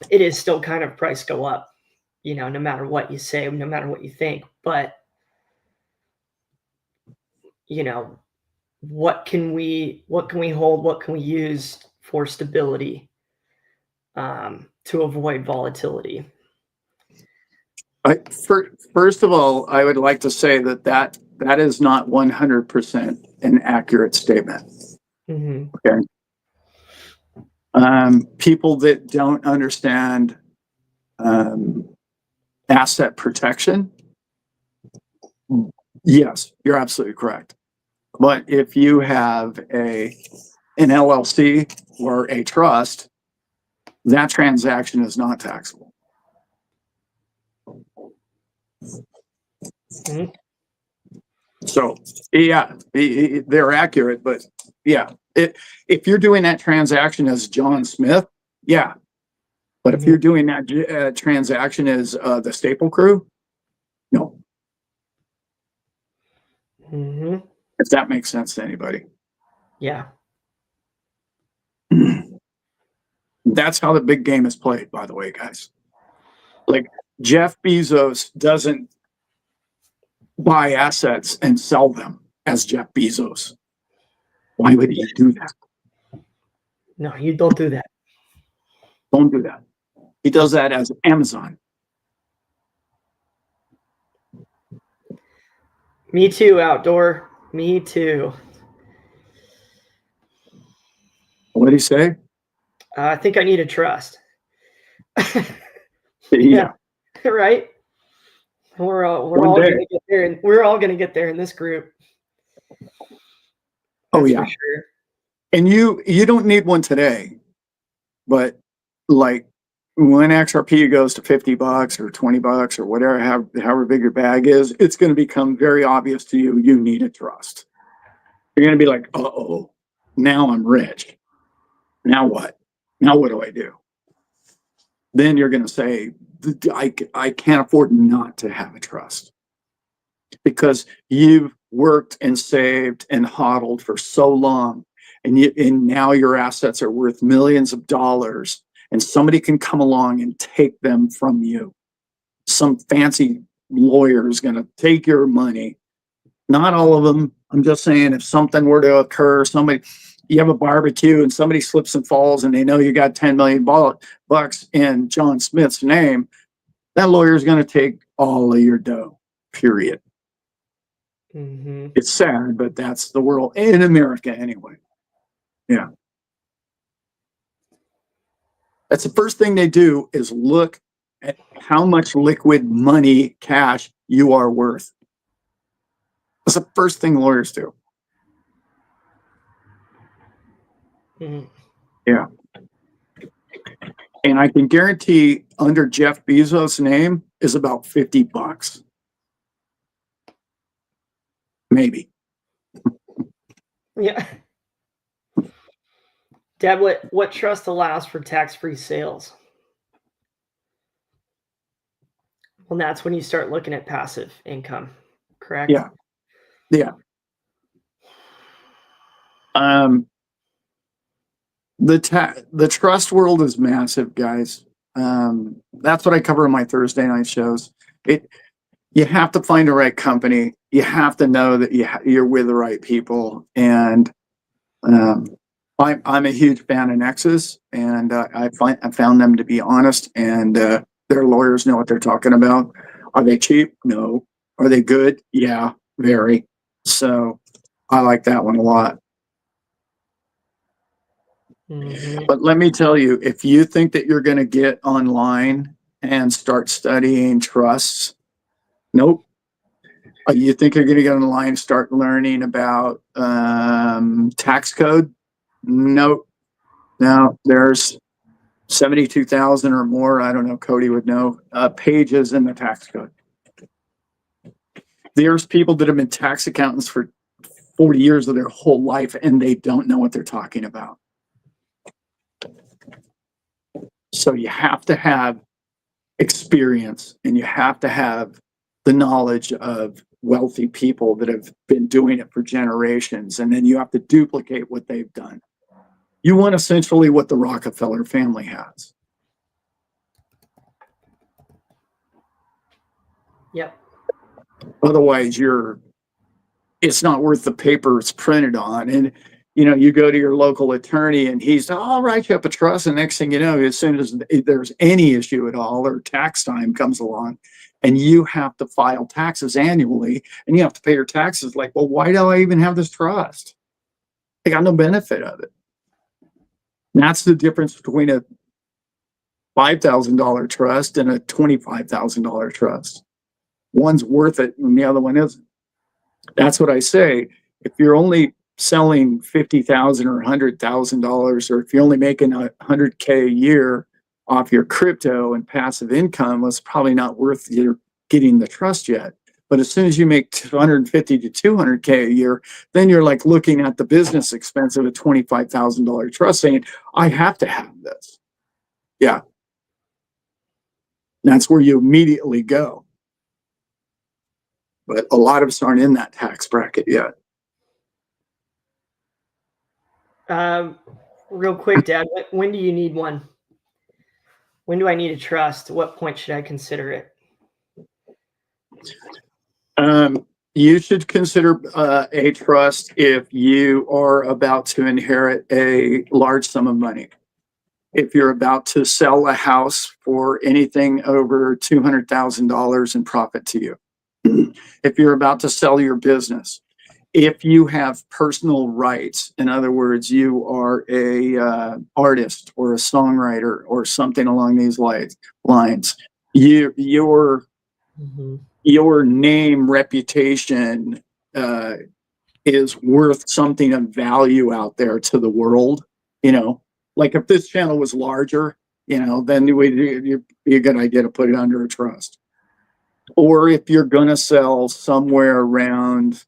it is still kind of price go up, no matter what you say, no matter what you think. But, what can we hold? What can we use for stability to avoid volatility? First of all, I would like to say that is not 100% an accurate statement. Mm-hmm. Okay. People that don't understand asset protection, yes, you're absolutely correct. But if you have an LLC or a trust, that transaction is not taxable. Mm-hmm. So yeah, they're accurate, but yeah, if you're doing that transaction as John Smith, yeah. But if you're doing that transaction as the Staple Crew, no. Mm-hmm. If that makes sense to anybody. Yeah. That's how the big game is played, by the way, guys. Like Jeff Bezos doesn't buy assets and sell them as Jeff Bezos. Why would he do that? No, you don't do that. Don't do that. He does that as Amazon. Me too, outdoor. Me too. What did he say? I think I need a trust. Yeah. Right. We're all day. gonna get there, and we're all gonna get there in this group. Oh That's yeah. for sure. And you don't need one today, but like when XRP goes to $50 or $20 or whatever, however big your bag is, it's going to become very obvious to you. You need a trust. You're going to be like, uh-oh, now I'm rich. Now what? Now what do I do? Then you're going to say, I can't afford not to have a trust because you've worked and saved and hodled for so long. And now your assets are worth millions of dollars, and somebody can come along and take them from you. Some fancy lawyer is going to take your money. Not all of them. I'm just saying, if something were to occur, you have a barbecue and somebody slips and falls and they know you got 10 million bucks in John Smith's name, that lawyer is going to take all of your dough, period. Mm-hmm. It's sad, but that's the world in America anyway. Yeah. That's the first thing they do is look at how much liquid money, cash you are worth. That's the first thing lawyers do. Mm-hmm. Yeah. And I can guarantee under Jeff Bezos' name is about $50. Maybe. Yeah. Dad, what trust allows for tax-free sales? Well, that's when you start looking at passive income, correct? Yeah. Yeah. The trust world is massive, guys. That's what I cover in my Thursday night shows. You have to find the right company. You have to know that you're with the right people. And I'm a huge fan of Nexus, and I found them to be honest, and their lawyers know what they're talking about. Are they cheap? No. Are they good? Yeah, very. So I like that one a lot. Mm-hmm. But let me tell you, if you think that you're going to get online and start studying trusts, nope. You think you're going to get online and start learning about tax code? Nope. Now there's 72,000 or more. I don't know. Cody would know pages in the tax code. There's people that have been tax accountants for 40 years of their whole life, and they don't know what they're talking about. So you have to have experience, and you have to have the knowledge of wealthy people that have been doing it for generations, and then you have to duplicate what they've done. You want essentially what the Rockefeller family has. Yep. Otherwise, it's not worth the paper it's printed on. And you go to your local attorney and he's, oh, I'll write you up a trust. And next thing you know, as soon as there's any issue at all or tax time comes along and you have to file taxes annually and you have to pay your taxes, like, well, why do I even have this trust? I got no benefit of it. And that's the difference between a $5,000 trust and a $25,000 trust. One's worth it and the other one isn't. That's what I say. If you're only selling $50,000 or $100,000, or if you're only making $100K a year off your crypto and passive income, well, it's probably not worth your getting the trust yet. But as soon as you make 250 to 200K a year, then you're like looking at the business expense of a $25,000 trust, saying, I have to have this. Yeah. That's where you immediately go. But a lot of us aren't in that tax bracket yet. Real quick, Dad, when do you need one? When do I need a trust? At what point should I consider it? You should consider a trust if you are about to inherit a large sum of money. If you're about to sell a house for anything over $200,000 in profit to you. If you're about to sell your business. If you have personal rights, in other words, you are a artist or a songwriter or something along these lines, your name, reputation is worth something of value out there to the world. Like if this channel was larger, then it'd be a good idea to put it under a trust. Or if you're going to sell somewhere around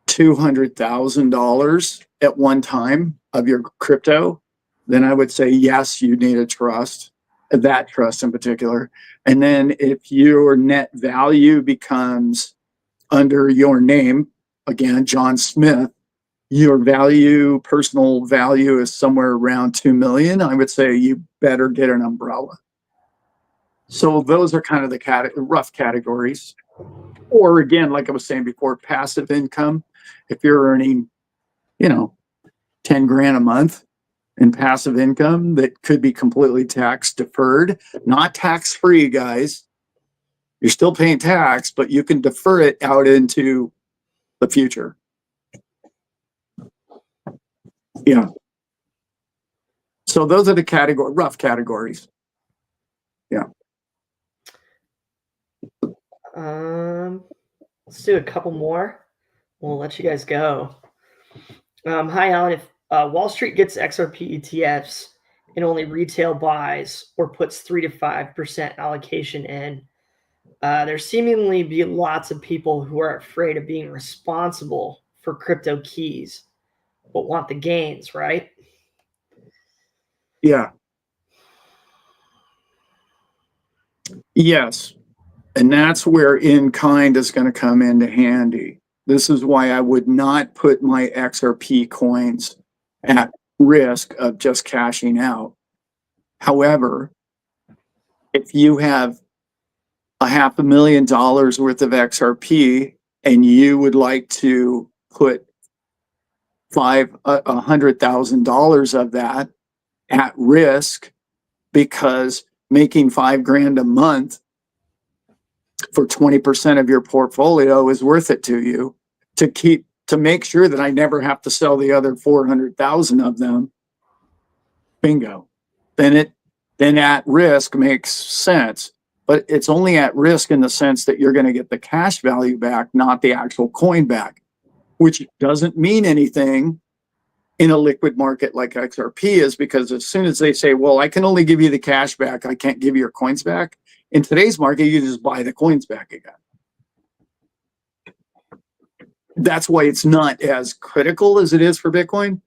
$200,000 at one time of your crypto, then I would say, yes, you need a trust, that trust in particular. And then if your net value becomes under your name, again, John Smith, your personal value is somewhere around 2 million, I would say you better get an umbrella. So those are kind of the rough categories. Or again, like I was saying before, passive income. If you're earning, 10 grand a month in passive income that could be completely tax deferred, not tax free, guys. You're still paying tax, but you can defer it out into the future. Yeah. So those are the rough categories. Yeah. Let's do a couple more. We'll let you guys go. Hi, Alan. If Wall Street gets XRP ETFs and only retail buys or puts 3 to 5% allocation in, there seemingly be lots of people who are afraid of being responsible for crypto keys, but want the gains, right? Yeah. Yes. And that's where in-kind is going to come into handy. This is why I would not put my XRP coins at risk of just cashing out. However, if you have $500,000 worth of XRP and you would like to put $100,000 of that at risk, because making $5,000 a month for 20% of your portfolio is worth it to you to make sure that I never have to sell the other 400,000 of them. Bingo. Then at risk makes sense, but it's only at risk in the sense that you're going to get the cash value back, not the actual coin back, which doesn't mean anything in a liquid market like XRP is, because as soon as they say, well, I can only give you the cash back, I can't give you your coins back. In today's market, you just buy the coins back again. That's why it's not as critical as it is for Bitcoin.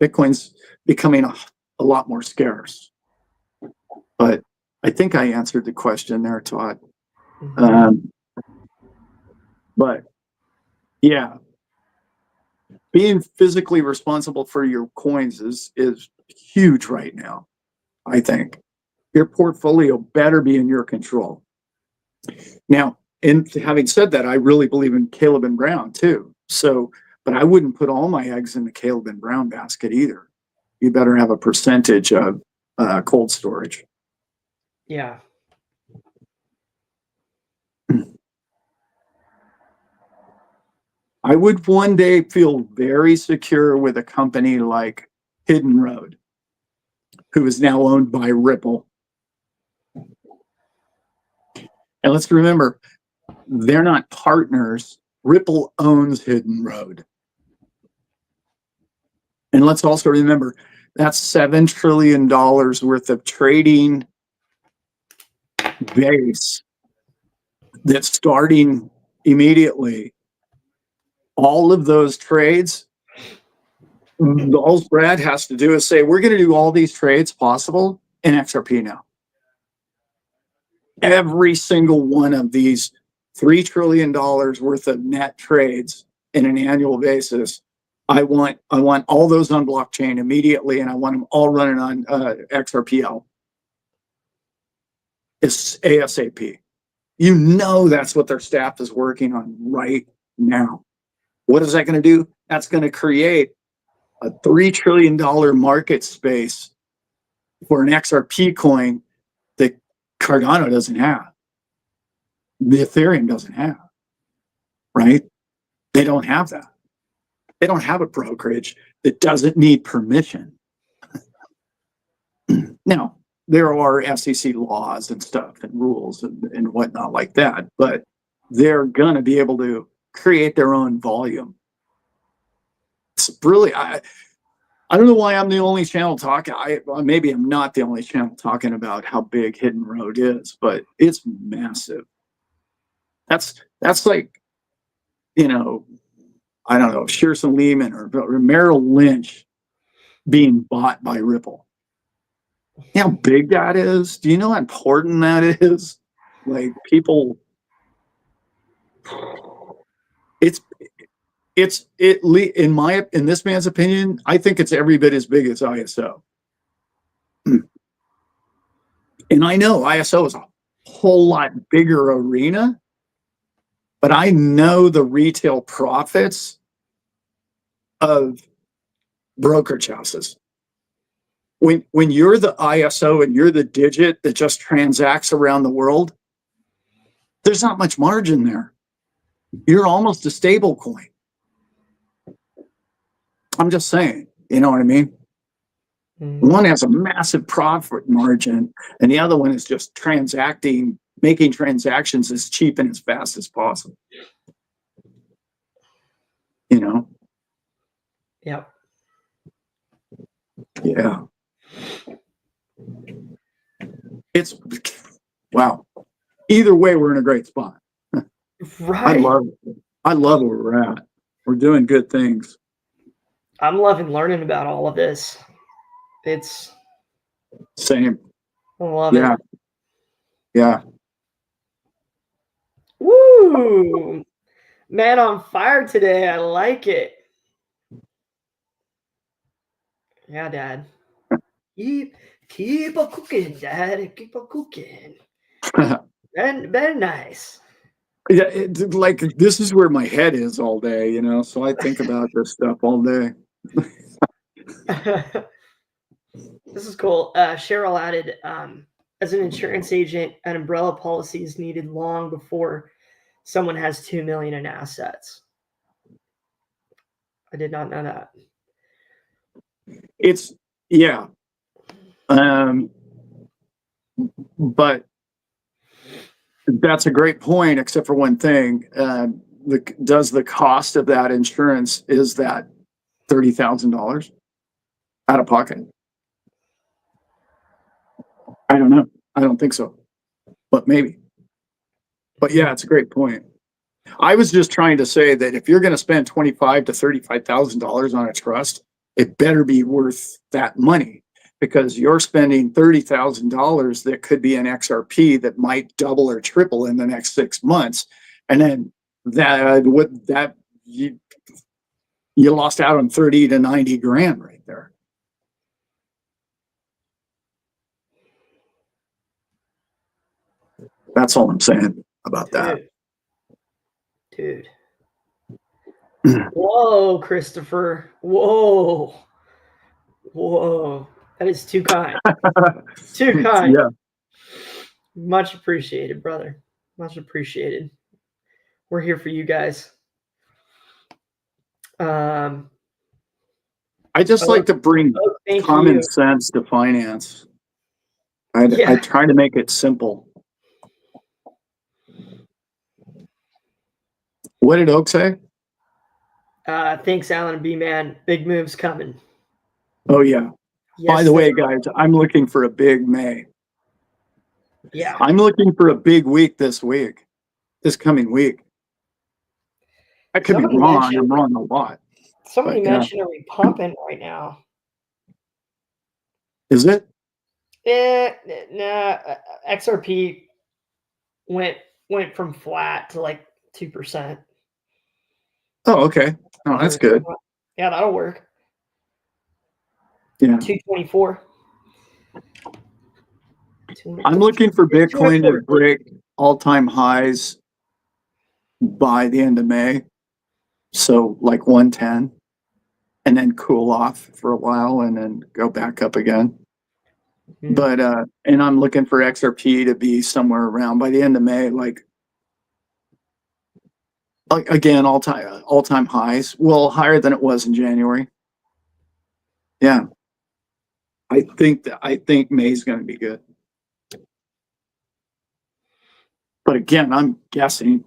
Bitcoin's becoming a lot more scarce. But I think I answered the question there, Todd. But yeah, being physically responsible for your coins is huge right now, I think. Your portfolio better be in your control. Now, and having said that, I really believe in Caleb and Brown too. So but I wouldn't put all my eggs in the Caleb and Brown basket either. You better have a percentage of cold storage. Yeah. I would one day feel very secure with a company like Hidden Road, who is now owned by Ripple. And let's remember, they're not partners. Ripple owns Hidden Road. And let's also remember, that's $7 trillion worth of trading base that's starting immediately. All of those trades, all Brad has to do is say, we're going to do all these trades possible in XRP now. Every single one of these $3 trillion worth of net trades in an annual basis, I want all those on blockchain immediately, and I want them all running on XRPL. It's ASAP. You know that's what their staff is working on right now. What is that going to do? That's going to create a $3 trillion market space for an XRP coin that Cardano doesn't have. The Ethereum doesn't have, right? They don't have that. They don't have a brokerage that doesn't need permission. Now, there are SEC laws and stuff and rules and whatnot like that, but they're going to be able to create their own volume. It's really, I don't know why I'm the only channel talking. Maybe I'm not the only channel talking about how big Hidden Road is, but it's massive. That's like, you know, I don't know, Shearson Lehman or Merrill Lynch being bought by Ripple. You know how big that is? Do you know how important that is? Like people, in this man's opinion, I think it's every bit as big as ISO. And I know ISO is a whole lot bigger arena, but I know the retail profits of brokerage houses. When you're the ISO and you're the digit that just transacts around the world, there's not much margin there. You're almost a stable coin. I'm just saying, you know what I mean? Mm-hmm. One has a massive profit margin, and the other one is just making transactions as cheap and as fast as possible. You know? Yep. Yeah. It's wow. Either way, we're in a great spot. Right. I love where we're at. We're doing good things. I'm loving learning about all of this. It's same. I love it. Yeah. Woo! Man on fire today. I like it. Yeah, Dad. Keep a cooking, Dad. Keep a cooking. Very nice. Yeah, like this is where my head is all day, you know. So I think about this stuff all day. This is cool. Cheryl added, as an insurance agent, an umbrella policy is needed long before someone has $2 million in assets. I did not know that. It's but that's a great point, except for one thing. Does the cost of that insurance, is that $30,000 out of pocket? I don't know. I don't think so, but maybe. But yeah, it's a great point. I was just trying to say that if you're going to spend $25,000 to $35,000 on a trust, it better be worth that money, because you're spending $30,000 that could be an XRP that might double or triple in the next 6 months, and then you lost out on 30 to 90 grand right there. That's all I'm saying about that. Dude. Whoa, Christopher. Whoa. Whoa. That is too kind. Too kind. Yeah. Much appreciated, brother. Much appreciated. We're here for you guys. I just like to bring thank common you. sense to finance. I Yeah. try to make it simple. What did Oak say? Thanks, Alan and B man. Big moves coming. Oh yeah. Yes, By the way, guys, I'm looking for a big May. yeah. I'm looking for a big week this coming week. I could be wrong. I'm wrong a lot. Somebody But, yeah. mentioned, are we pumping right now? Is it? Nah. XRP went from flat to like 2%. Oh, okay. Oh, that's good. Yeah, that'll work. Yeah. 224. I'm looking for Bitcoin to break all-time highs by the end of May. So like 110, and then cool off for a while and then go back up again. But and I'm looking for XRP to be somewhere around by the end of May, like again, all-time highs. Well, higher than it was in January. Yeah. I think May's going to be good. But again, I'm guessing.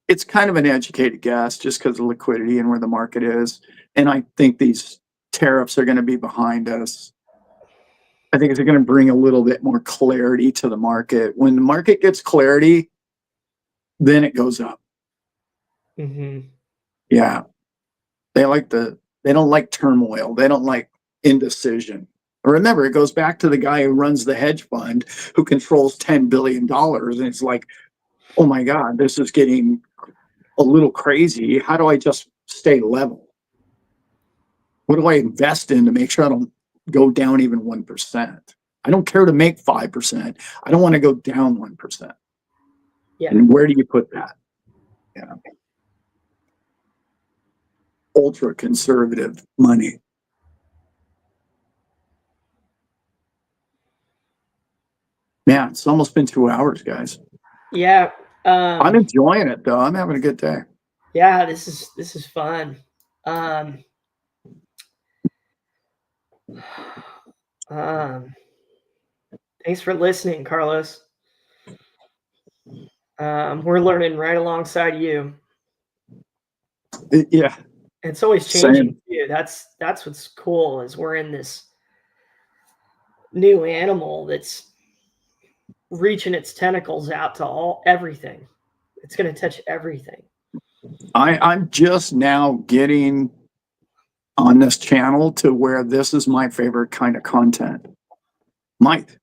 It's kind of an educated guess just because of liquidity and where the market is. And I think these tariffs are going to be behind us. I think it's going to bring a little bit more clarity to the market. When the market gets clarity, then it goes up. Mm-hmm. Yeah. They don't like turmoil. They don't like indecision. Remember, it goes back to the guy who runs the hedge fund who controls $10 billion. And it's like, oh my God, this is getting a little crazy. How do I just stay level? What do I invest in to make sure I don't go down even 1%? I don't care to make 5%. I don't want to go down 1%. Yeah. And where do you put that? Yeah. Ultra conservative money. Man, it's almost been 2 hours, guys. Yeah. I'm enjoying it though. I'm having a good day. Yeah, this is fun. Thanks for listening, Carlos. We're learning right alongside you. Yeah. It's always changing too. That's what's cool is we're in this new animal that's reaching its tentacles out to everything. It's going to touch everything. I'm just now getting on this channel to where this is my favorite kind of content.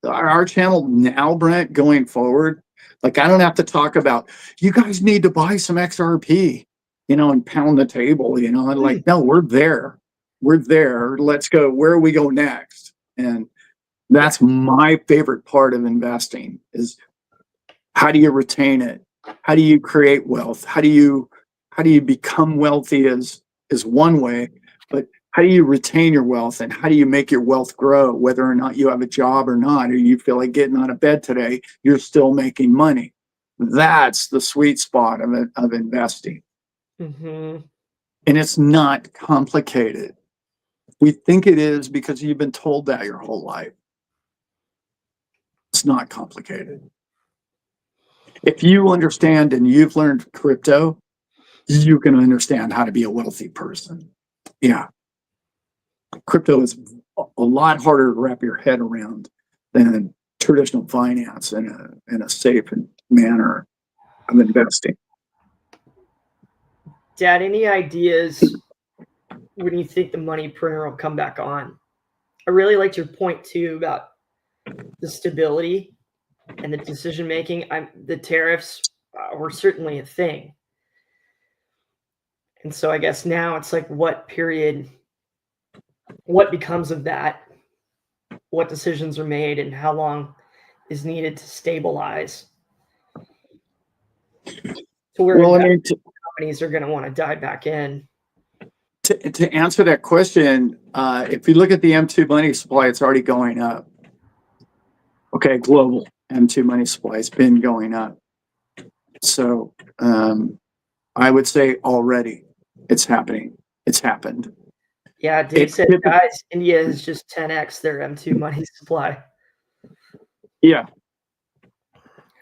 Our channel now, Brent, going forward, like I don't have to talk about you guys need to buy some XRP, and pound the table, and like, no, we're there. Let's go. Where we go next? And that's my favorite part of investing is how do you retain it? How do you create wealth? How do you become wealthy is one way, but how do you retain your wealth and how do you make your wealth grow, whether or not you have a job or not, or you feel like getting out of bed today, you're still making money. That's the sweet spot of investing. Mm-hmm. And it's not complicated. We think it is because you've been told that your whole life. It's not complicated. If you understand and you've learned crypto, you can understand how to be a wealthy person. Yeah. Crypto is a lot harder to wrap your head around than traditional finance in a safe manner of investing. Dad, any ideas when you think the money printer will come back on? I really liked your point too about the stability and the decision making. The tariffs were certainly a thing. And so I guess now it's like what becomes of that? What decisions are made and how long is needed to stabilize? So where Well, I mean, companies are going to want to dive back in. to answer that question, if you look at the M2 money supply, it's already going up. Okay, global M2 money supply has been going up. So I would say already it's happening. It's happened. Yeah, Dave said, guys, India is just 10x their M2 money supply. Yeah.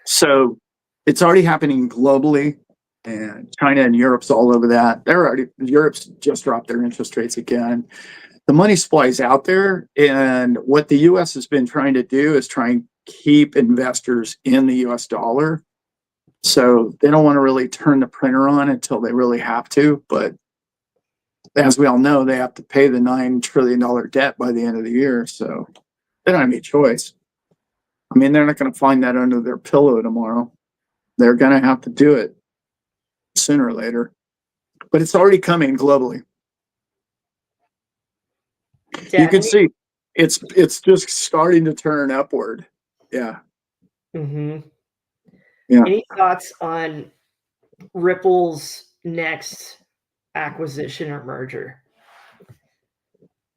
So it's already happening globally, and China and Europe's all over that. Europe's just dropped their interest rates again. The money supply is out there, and what the U.S. has been trying to do is try and keep investors in the U.S. dollar. So they don't want to really turn the printer on until they really have to. But as we all know, they have to pay the $9 trillion debt by the end of the year. So they don't have any choice. I mean, they're not going to find that under their pillow tomorrow. They're going to have to do it sooner or later. But it's already coming globally. Yeah, you can see it's just starting to turn upward. Yeah. Mm-hmm. Yeah. Any thoughts on Ripple's next acquisition or merger?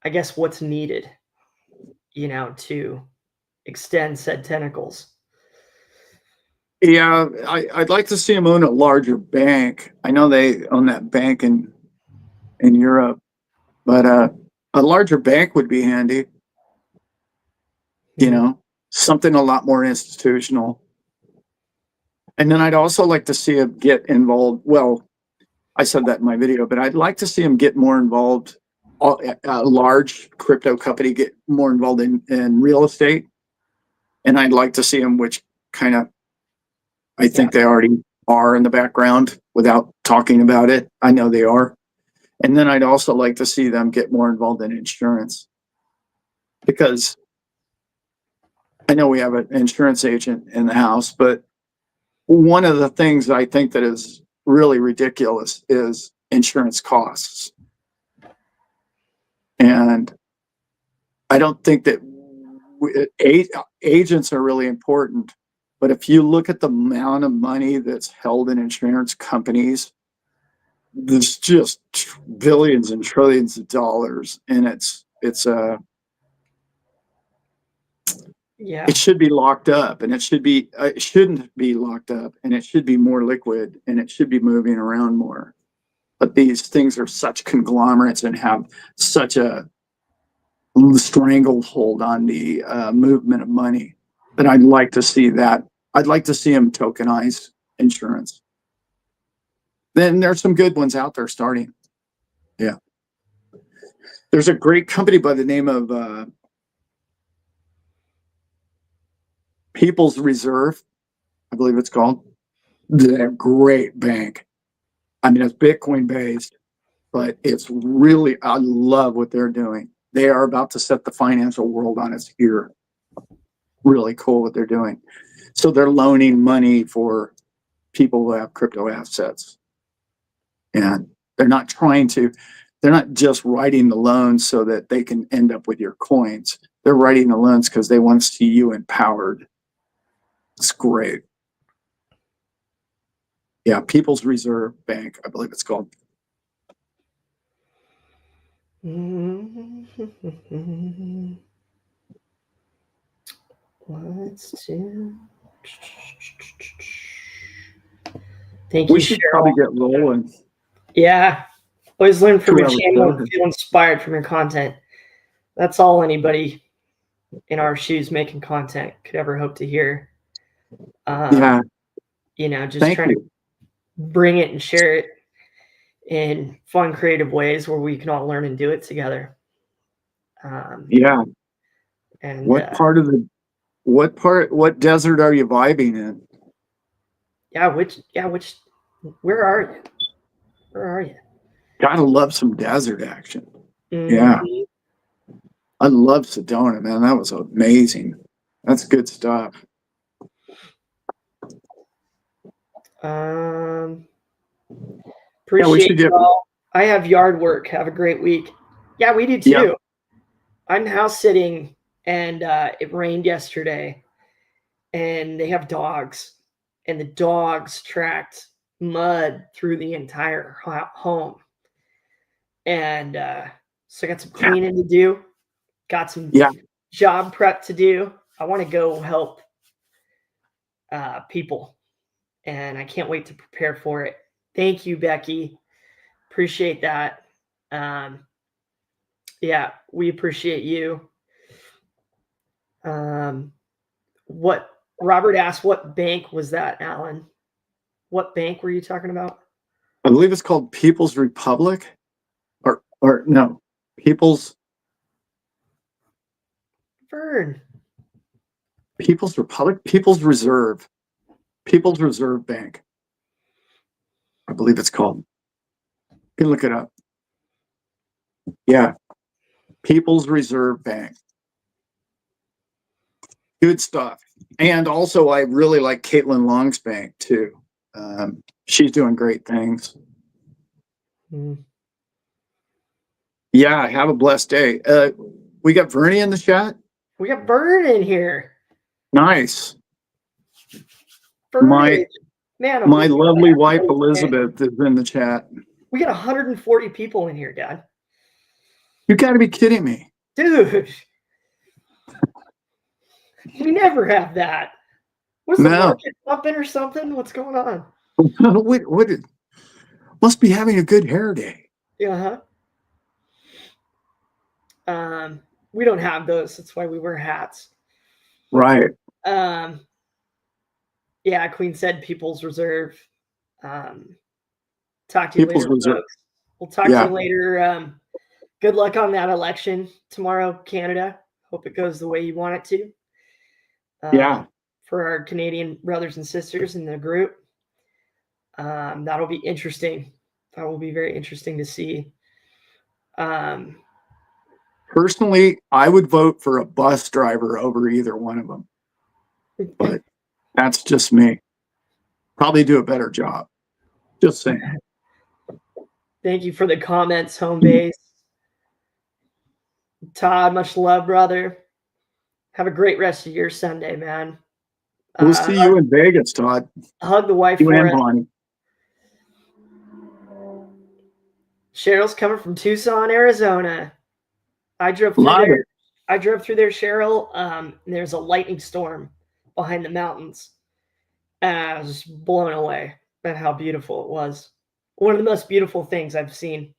I guess what's needed, to extend said tentacles. Yeah, I'd like to see them own a larger bank. I know they own that bank in Europe, but a larger bank would be handy. Something a lot more institutional. And then I'd also like to see him get involved. Well, I said that in my video, but I'd like to see him get more involved. A large crypto company get more involved in real estate, and I'd like to see him, which kind of I think they already are in the background without talking about it. I know they are. And then I'd also like to see them get more involved in insurance, because I know we have an insurance agent in the house, but one of the things I think that is really ridiculous is insurance costs. And I don't think that agents are really important, but if you look at the amount of money that's held in insurance companies, there's just billions and trillions of dollars, and it should be locked up, and it shouldn't be locked up, and it should be more liquid, and it should be moving around more. But these things are such conglomerates and have such a stranglehold on the movement of money that I'd like to see that. I'd like to see them tokenize insurance. Then there's some good ones out there starting. Yeah. There's a great company by the name of People's Reserve, I believe it's called. They're a great bank. I mean, it's Bitcoin based, but it's really, I love what they're doing. They are about to set the financial world on its ear. Really cool what they're doing. So they're loaning money for people who have crypto assets. And they're not just writing the loans so that they can end up with your coins. They're writing the loans because they want to see you empowered. It's great. Yeah, People's Reserve Bank, I believe it's called. Let's do. Thank We you, should Cheryl. probably get rolling. Yeah. Always learn from your channel and feel inspired from your content. That's all anybody in our shoes making content could ever hope to hear. Yeah. Just trying to bring it and share it in fun, creative ways where we can all learn and do it together. Yeah. And what desert are you vibing in? Where are you? Gotta love some desert action. Mm-hmm. Yeah. I love Sedona, man. That was amazing. That's good stuff. Appreciate you all. I have yard work. Have a great week. Yeah, we do too. Yep. I'm house sitting, and it rained yesterday, and they have dogs, and the dogs tracked mud through the entire home. And so I got some cleaning to do, got some job prep to do. I want to go help people, and I can't wait to prepare for it. Thank you, Becky. Appreciate that. Yeah, we appreciate you. What Robert asked, what bank was that, Alan? What bank were you talking about? I believe it's called People's Republic, or no, People's Republic, People's Reserve Bank. I believe it's called. You can look it up. Yeah, People's Reserve Bank. Good stuff. And also, I really like Caitlin Long's bank too. She's doing great things. Yeah, have a blessed day. We got Vernie in the chat. We got Vern in here. Nice. Vern, my lovely wife Elizabeth is in the chat. We got 140 people in here, Dad. You got to be kidding me, dude. We never have that. Was the market pumping or something? What's going on? What must be having a good hair day. Yeah. We don't have those. That's why we wear hats. Right. Yeah, Queen said People's Reserve. Talk to you later, folks. We'll talk to you later. Good luck on that election tomorrow, Canada. Hope it goes the way you want it to. For our Canadian brothers and sisters in the group. That'll be interesting. That will be very interesting to see. Personally, I would vote for a bus driver over either one of them. But that's just me. Probably do a better job. Just saying. Thank you for the comments, home base. Todd, much love, brother. Have a great rest of your Sunday, man. We'll see you in Vegas, Todd. Hug the wife you for and us. Bonnie. Cheryl's coming from Tucson, Arizona. I drove through there. I drove through there, Cheryl. There's a lightning storm behind the mountains. And I was blown away at how beautiful it was. One of the most beautiful things I've seen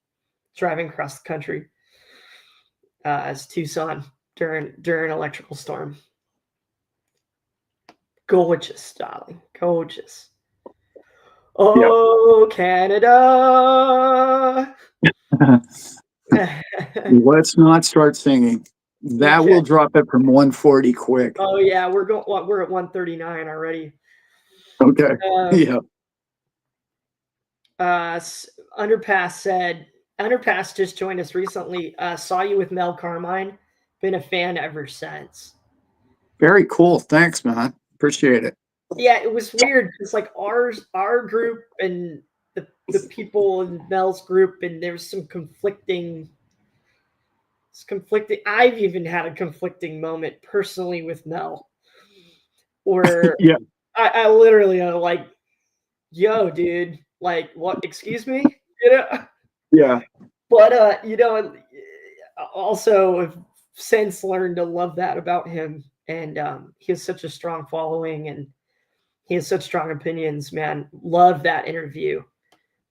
driving across the country is Tucson during an electrical storm. Gorgeous, darling. Gorgeous. Oh, yep. Canada. Let's not start singing. That will drop it from 140 quick. Oh yeah, we're at 139 already. Okay. Yeah. Underpass just joined us recently. Saw you with Mel Carmine. Been a fan ever since. Very cool. Thanks, man. Appreciate it. Yeah, it was weird. It's like our group and the people in Mel's group, and there's some conflicting. It's conflicting. I've even had a conflicting moment personally with Mel, where I literally like, yo, dude, like, what? Excuse me, you know? Yeah. But also have since learned to love that about him, and he has such a strong following, and he has such strong opinions, man. Love that interview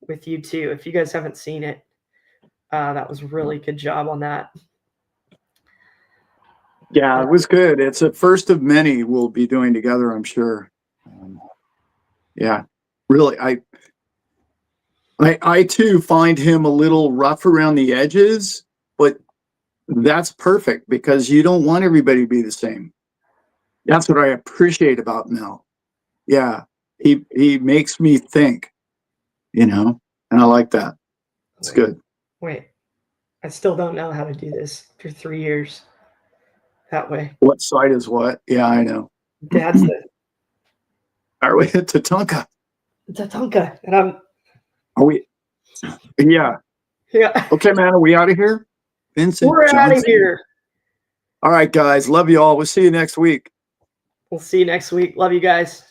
with you too. If you guys haven't seen it, that was a really good job on that. Yeah, it was good. It's a first of many we'll be doing together, I'm sure. Yeah, really. I too find him a little rough around the edges, but that's perfect because you don't want everybody to be the same. That's what I appreciate about Mel. Yeah, he makes me think, and I like that. It's good. Wait, I still don't know how to do this for 3 years that way. What side is what? Yeah, I know. That's the. Are we at Tatanka? Tatanka, and I'm. Are we? Yeah. Yeah. Okay, man. Are we out of here? Vincent We're out of here. All right, guys. Love you all. We'll see you next week. We'll see you next week. Love you guys.